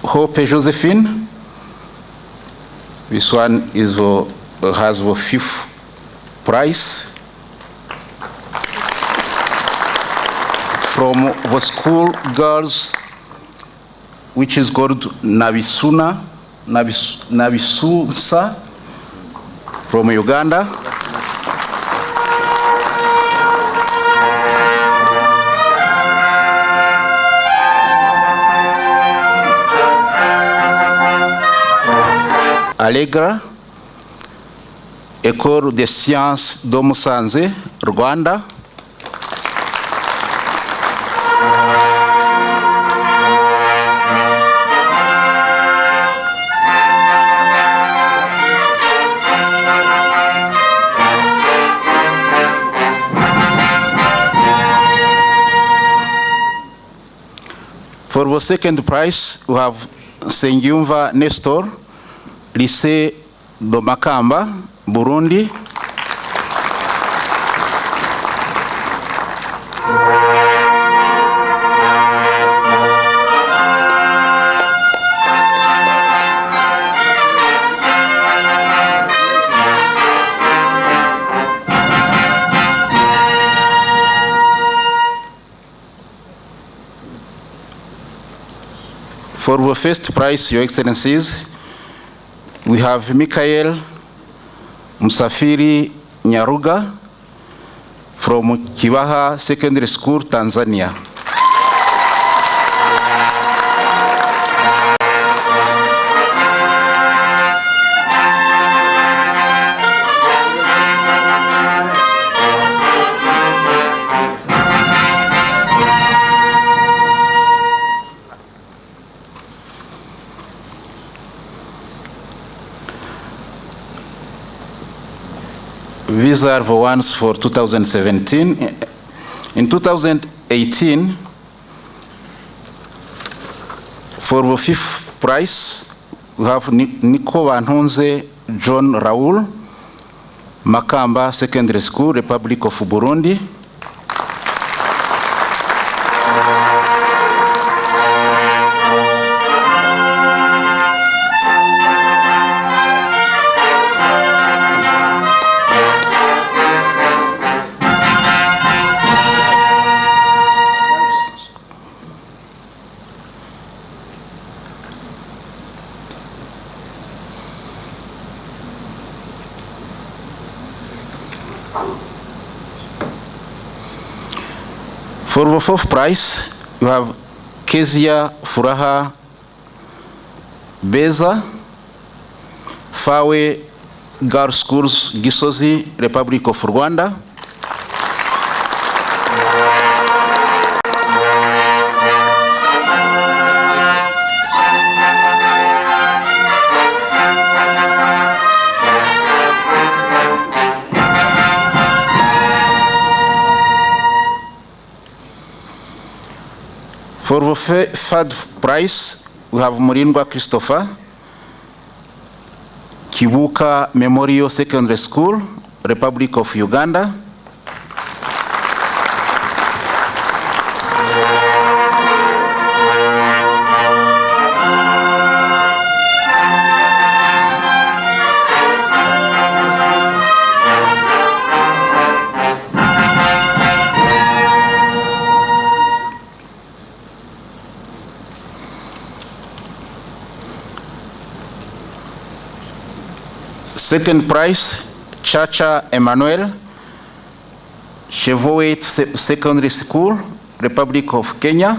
Hope Josephine. This one is has the 5th prize. From the school girls, which is called Nabisusa from Uganda. Allegra, École des Sciences de Musanze, Rwanda. For the second prize, we have Sengyumva Nestor, Lycée de Makamba, Burundi. For the first prize, Your Excellencies, we have Mikael Msafiri Nyaruga from Kibaha Secondary School, Tanzania. These are the ones for 2017. In 2018, for the 5th prize, we have Nico Vanhunze John Raoul, Makamba Secondary School, Republic of Burundi. For the 4th prize, you have Kezia Furaha Beza, Fawe Girls Schools, Gisozi, Republic of Rwanda. For the 3rd prize, we have Murindwa Christopher, Kibuka Memorial Secondary School, Republic of Uganda. Second prize, Chacha Emmanuel, Chevoet Secondary School, Republic of Kenya.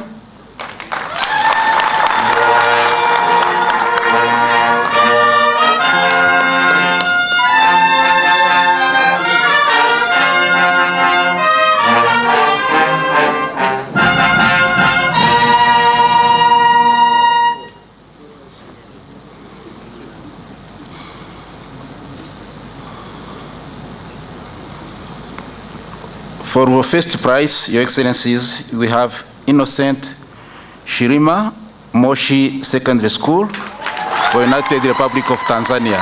For the first prize, Your Excellencies, we have Innocent Shirima, Moshi Secondary School. for United Republic of Tanzania.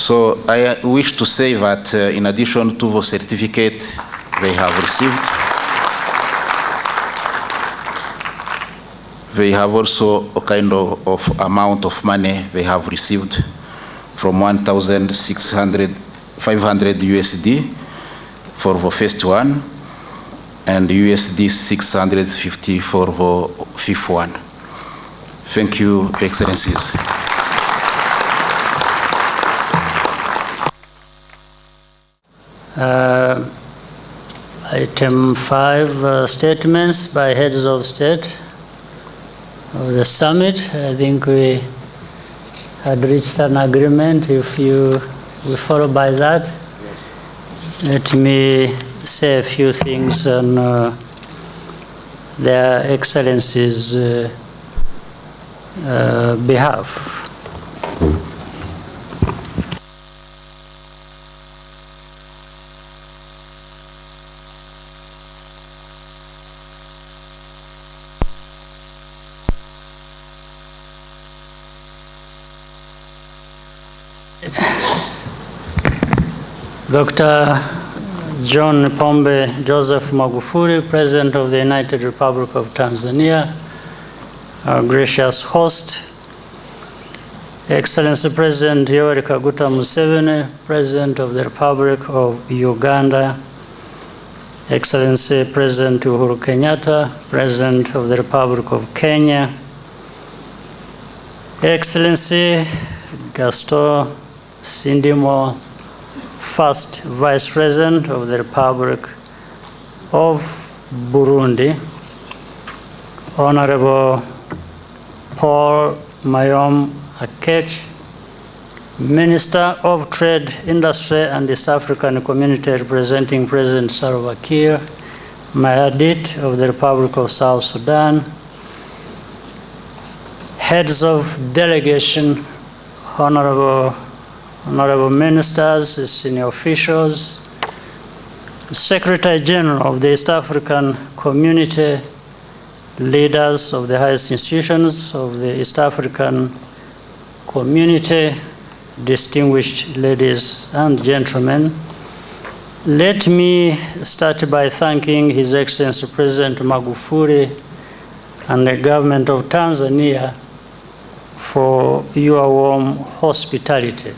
So I wish to say that in addition to the certificate they have received, they have also a kind of amount of money they have received from 500 USD for the first one and USD 650 for the fifth one. Thank you, Excellencies. Item 5, statements by heads of state of the summit. I think we had reached an agreement. If we follow by that, let me say a few things on their Excellencies' behalf. Dr. John Pombe Joseph Magufuli, President of the United Republic of Tanzania, our gracious host, Excellency President Yoweri Kaguta Museveni, President of the Republic of Uganda, Excellency President Uhuru Kenyatta, President of the Republic of Kenya, Excellency Gaston Sindimo, First Vice President of the Republic of Burundi, Honorable Paul Mayom Akech, Minister of Trade, Industry and East African Community representing President Salva Kiir, Mayardit of the Republic of South Sudan, heads of delegation, honorable ministers, senior officials, Secretary General of the East African Community, leaders of the highest institutions of the East African Community, distinguished ladies and gentlemen. Let me start by thanking His Excellency President Magufuli and the government of Tanzania for your warm hospitality.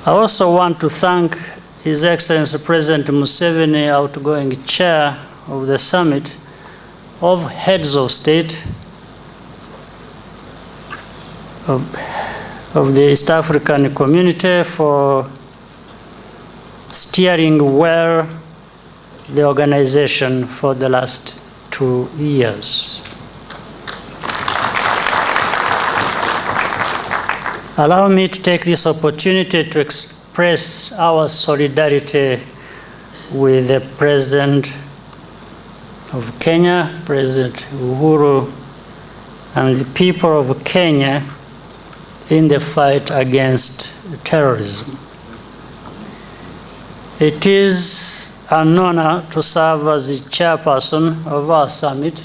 I also want to thank His Excellency President Museveni, outgoing chair of the summit of heads of state of the East African Community for steering well the organization for the last 2 years. Allow me to take this opportunity to express our solidarity with the President of Kenya, President Uhuru, and the people of Kenya in the fight against terrorism. It is an honor to serve as the chairperson of our summit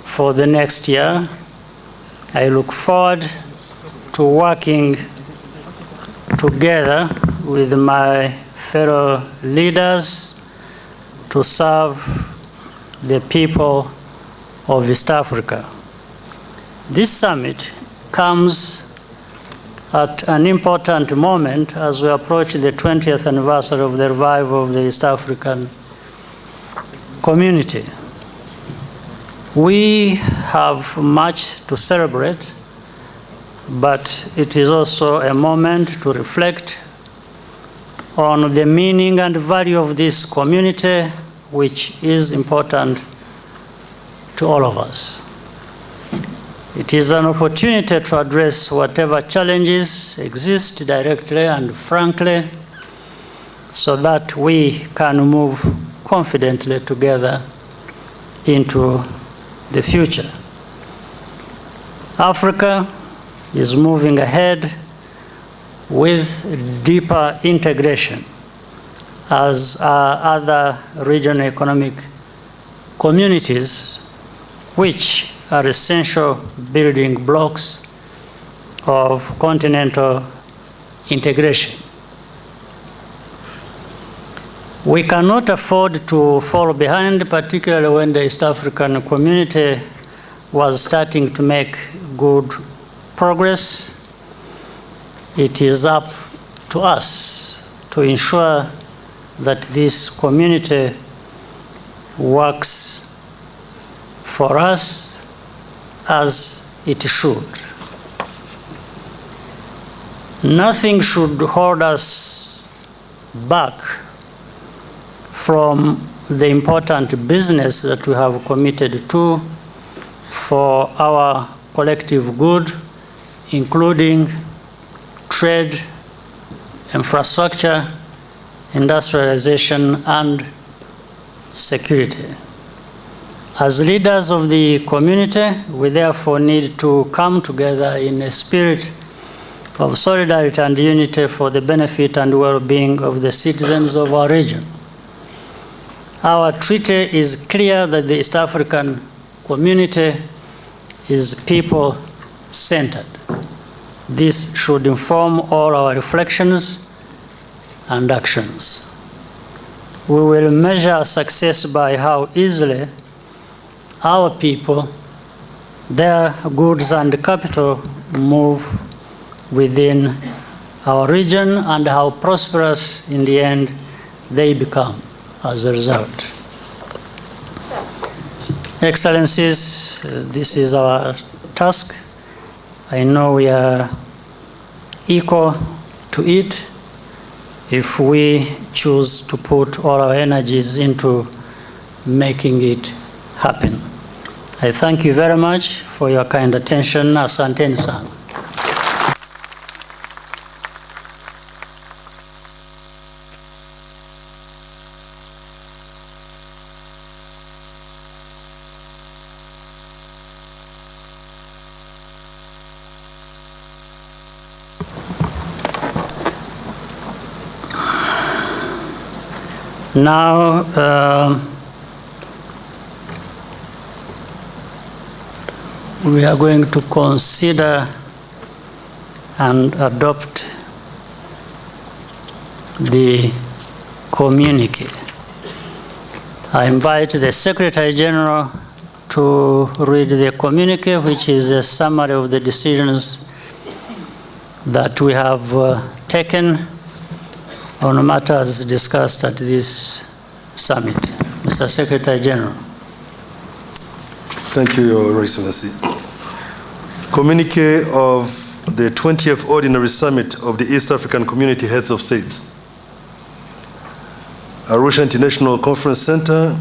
for the next year. I look forward to working together with my fellow leaders to serve the people of East Africa. This summit comes at an important moment as we approach the 20th anniversary of the revival of the East African Community. We have much to celebrate, but it is also a moment to reflect on the meaning and value of this community, which is important to all of us. It is an opportunity to address whatever challenges exist directly and frankly, so that we can move confidently together into the future. Africa is moving ahead with deeper integration, as are other regional economic communities, which are essential building blocks of continental integration. We cannot afford to fall behind, particularly when the East African community was starting to make good progress. It is up to us to ensure that this community works for us as it should. Nothing should hold us back from the important business that we have committed to for our collective good, including trade, infrastructure, industrialization, and security. As leaders of the community, we therefore need to come together in a spirit of solidarity and unity for the benefit and well-being of the citizens of our region. Our treaty is clear that the East African community is people-centered. This should inform all our reflections and actions. We will measure success by how easily our people, their goods and capital move within our region, and how prosperous in the end they become as a result. Excellencies, this is our task. I know we are equal to it if we choose to put all our energies into making it happen. I thank you very much for your kind attention. Asanteni sana. Now, we are going to consider and adopt the communique. I invite the Secretary General to read the communique, which is a summary of the decisions that we have taken on matters discussed at this summit. Mr. Secretary General. Thank you, Your Excellency. Communique of the 20th Ordinary Summit of the East African Community Heads of States. Arusha International Conference Center,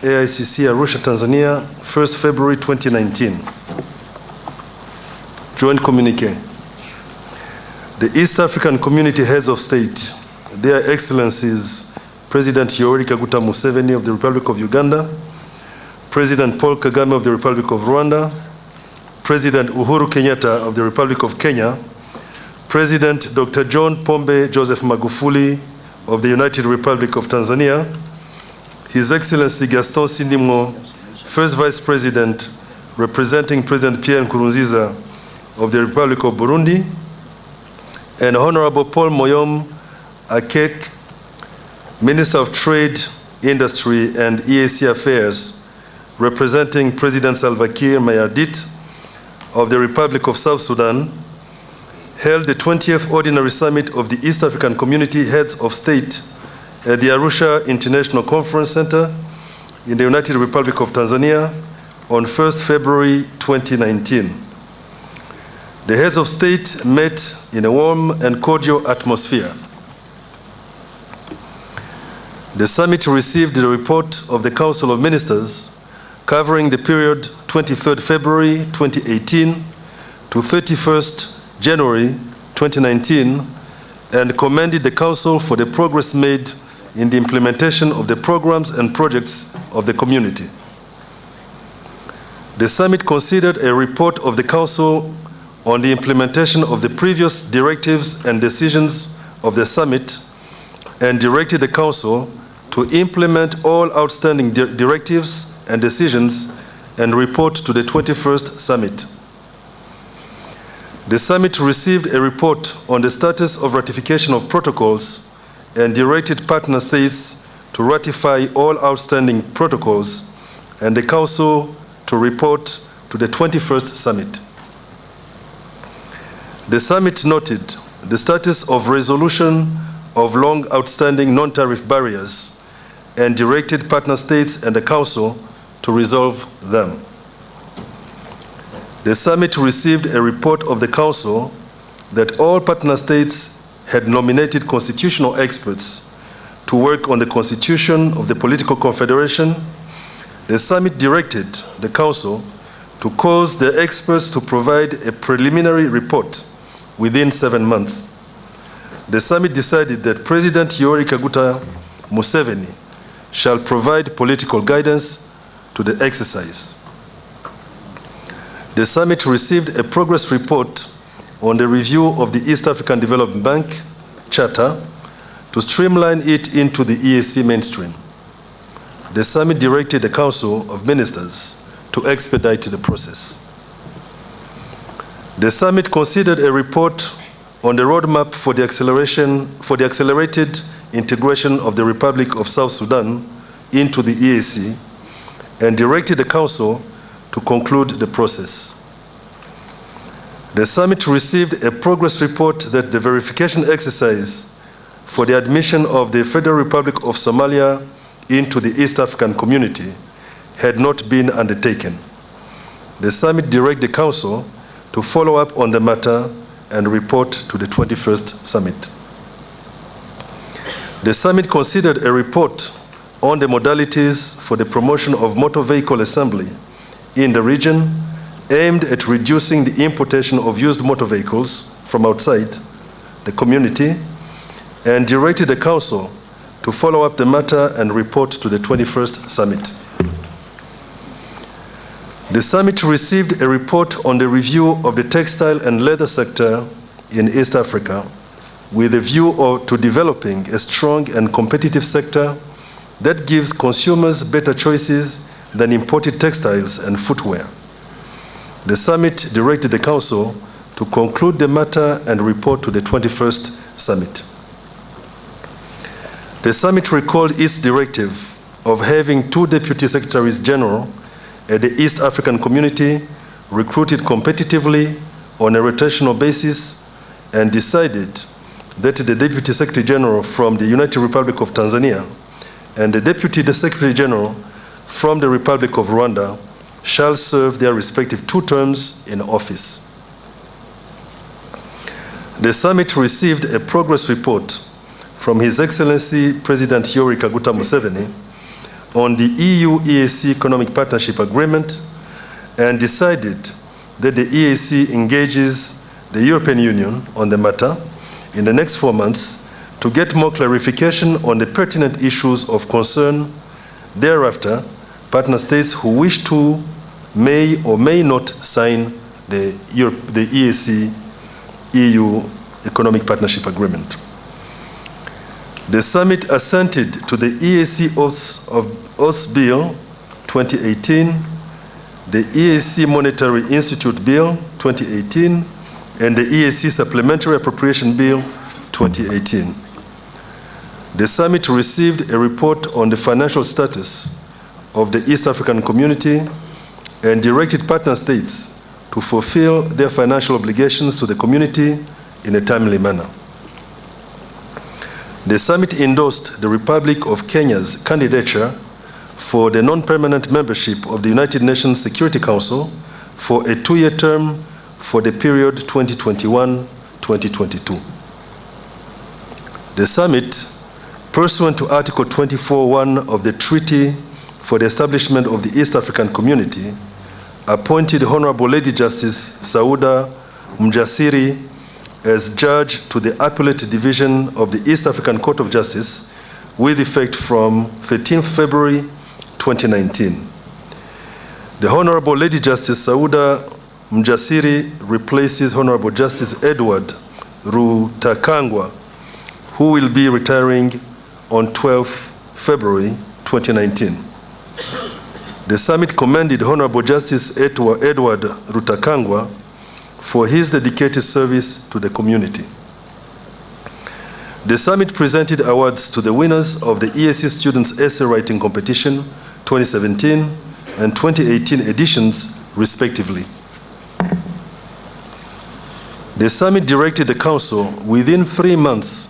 AICC, Arusha, Tanzania, 1st February 2019. Joint communique. The East African Community Heads of State, Their Excellencies, President Yoweri Kaguta Museveni of the Republic of Uganda, President Paul Kagame of the Republic of Rwanda, President Uhuru Kenyatta of the Republic of Kenya, President Dr. John Pombe Joseph Magufuli of the United Republic of Tanzania, His Excellency Gaston Sindimwo, First Vice President representing President Pierre Nkurunziza of the Republic of Burundi, and Honorable Paul Moyom Akek, Minister of Trade, Industry, and EAC Affairs, representing President Salva Kiir Mayardit of the Republic of South Sudan, held the 20th Ordinary Summit of the East African Community Heads of State at the Arusha International Conference Center in the United Republic of Tanzania on 1st February 2019. The heads of state met in a warm and cordial atmosphere. The summit received the report of the Council of Ministers covering the period 23rd February 2018 to 31st January 2019 and commended the Council for the progress made in the implementation of the programs and projects of the community. The summit considered a report of the Council on the implementation of the previous directives and decisions of the summit and directed the Council to implement all outstanding directives and decisions and report to the 21st summit. The summit received a report on the status of ratification of protocols and directed partner states to ratify all outstanding protocols and the Council to report to the 21st summit. The summit noted the status of resolution of long outstanding non-tariff barriers and directed partner states and the Council to resolve them. The summit received a report of the Council that all partner states had nominated constitutional experts to work on the constitution of the political confederation. The summit directed the Council to cause the experts to provide a preliminary report within 7 months. The summit decided that President Yoweri Kaguta Museveni shall provide political guidance to the exercise. The summit received a progress report on the review of the East African Development Bank Charter to streamline it into the EAC mainstream. The summit directed the Council of Ministers to expedite the process. The summit considered a report on the roadmap for the accelerated integration of the Republic of South Sudan into the EAC and directed the Council to conclude the process. The summit received a progress report that the verification exercise for the admission of the Federal Republic of Somalia into the East African Community had not been undertaken. The summit directed the Council to follow up on the matter and report to the 21st summit. The summit considered a report on the modalities for the promotion of motor vehicle assembly in the region aimed at reducing the importation of used motor vehicles from outside the community and directed the Council to follow up the matter and report to the 21st summit. The summit received a report on the review of the textile and leather sector in East Africa with a view to developing a strong and competitive sector that gives consumers better choices than imported textiles and footwear. The summit directed the Council to conclude the matter and report to the 21st summit. The summit recalled its directive of having 2 Deputy Secretaries General at the East African Community recruited competitively on a rotational basis and decided that the Deputy Secretary General from the United Republic of Tanzania and the Deputy Secretary General from the Republic of Rwanda shall serve their respective 2 terms in office. The summit received a progress report from His Excellency President Yoweri Kaguta Museveni on the EU-EAC Economic Partnership Agreement and decided that the EAC engages the European Union on the matter in the next 4 months to get more clarification on the pertinent issues of concern. Thereafter, partner states who wish to may or may not sign the EAC-EU Economic Partnership Agreement. The summit assented to the EAC Oaths Bill 2018, the EAC Monetary Institute Bill 2018, and the EAC Supplementary Appropriation Bill 2018. The summit received a report on the financial status of the East African Community and directed partner states to fulfill their financial obligations to the community in a timely manner. The summit endorsed the Republic of Kenya's candidature for the non-permanent membership of the United Nations Security Council for a 2-year term for the period 2021-2022. The summit, pursuant to Article 24(1) of the Treaty for the Establishment of the East African Community, appointed Honorable Lady Justice Sauda Mjasiri as judge to the Appellate Division of the East African Court of Justice with effect from 13th February 2019. The Honorable Lady Justice Sauda Mjasiri replaces Honorable Justice Edward Rutakangwa, who will be retiring on 12th February 2019. The summit commended Honorable Justice Edward Rutakangwa for his dedicated service to the community. The summit presented awards to the winners of the EAC Students Essay Writing Competition 2017 and 2018 editions, respectively. The summit directed the Council within 3 months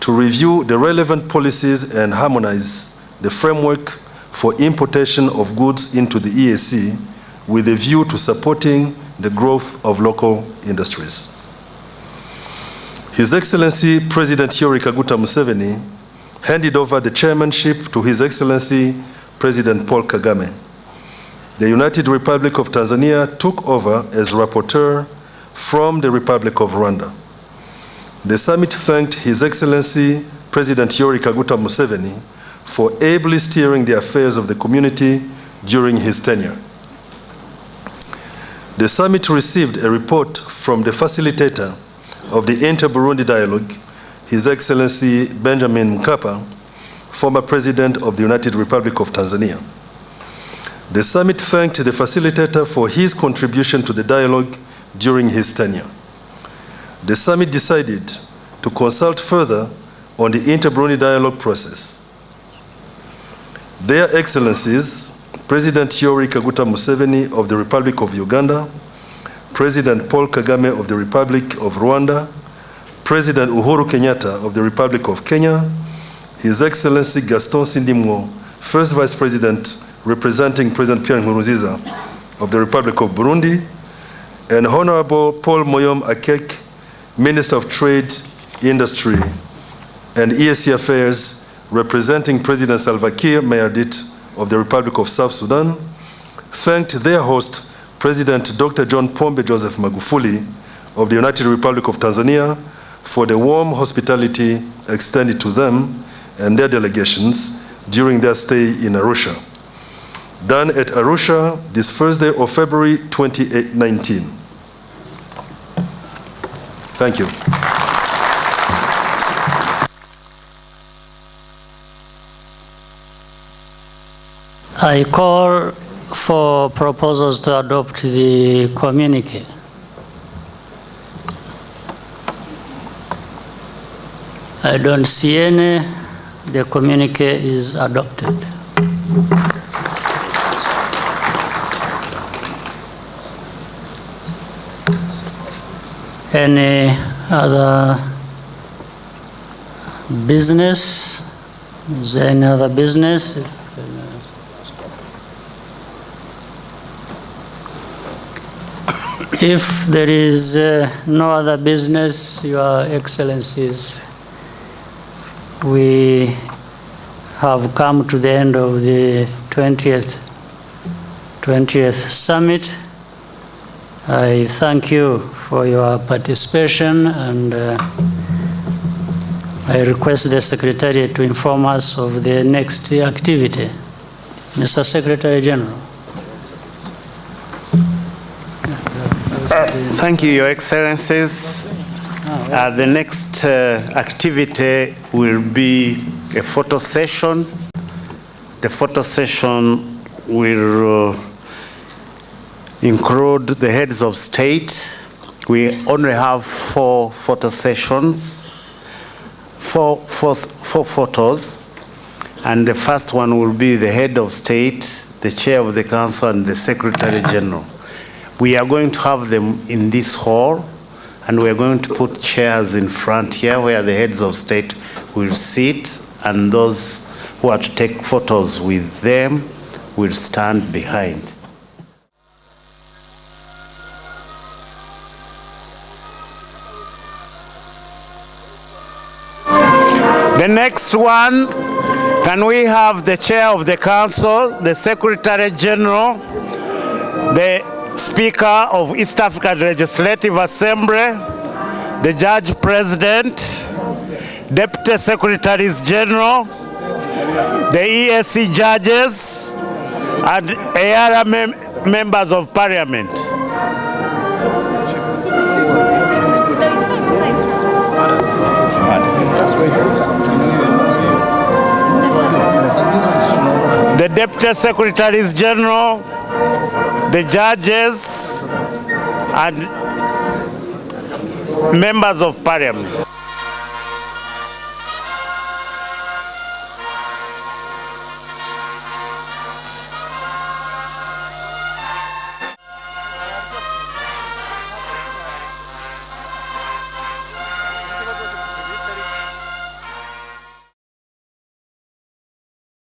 to review the relevant policies and harmonize the framework for importation of goods into the EAC with a view to supporting the growth of local industries. His Excellency President Yoweri Kaguta Museveni handed over the chairmanship to His Excellency President Paul Kagame. The United Republic of Tanzania took over as rapporteur from the Republic of Rwanda. The summit thanked His Excellency President Yoweri Kaguta Museveni for ably steering the affairs of the community during his tenure. The summit received a report from the facilitator of the Inter-Burundi Dialogue, His Excellency Benjamin Mkapa, former President of the United Republic of Tanzania. The summit thanked the facilitator for his contribution to the dialogue during his tenure. The summit decided to consult further on the Inter-Burundi Dialogue process. Their Excellencies, President Yoweri Kaguta Museveni of the Republic of Uganda, President Paul Kagame of the Republic of Rwanda, President Uhuru Kenyatta of the Republic of Kenya, His Excellency Gaston Sindimwo, First Vice President representing President Pierre Nkurunziza of the Republic of Burundi, and Honorable Paul Moyom Akek, Minister of Trade, Industry, and EAC Affairs, representing President Salva Kiir Mayardit of the Republic of South Sudan, thanked their host, President Dr. John Pombe Joseph Magufuli of the United Republic of Tanzania, for the warm hospitality extended to them and their delegations during their stay in Arusha. Done at Arusha this first day of February 2019. Thank you. I call for proposals to adopt the communique. I don't see any. The communique is adopted. Any other business? Is there any other business? If there is no other business, Your Excellencies, we have come to the end of the 20th summit. I thank you for your participation, and I request the Secretary to inform us of the next activity. Mr. Secretary General. Thank you, Your Excellencies. The next activity will be a photo session. The photo session will include the heads of state. We only have 4 photo sessions, four photos, and the first one will be the head of state, the chair of the council, and the Secretary General. We are going to have them in this hall, and we are going to put chairs in front here where the heads of state will sit, and those who are to take photos with them will stand behind. The next one, can we have the chair of the council, the Secretary General, the Speaker of East African Legislative Assembly, the Judge President, Deputy Secretaries General, the EAC judges, and AR members of Parliament. The Deputy Secretaries General, the judges, and members of Parliament.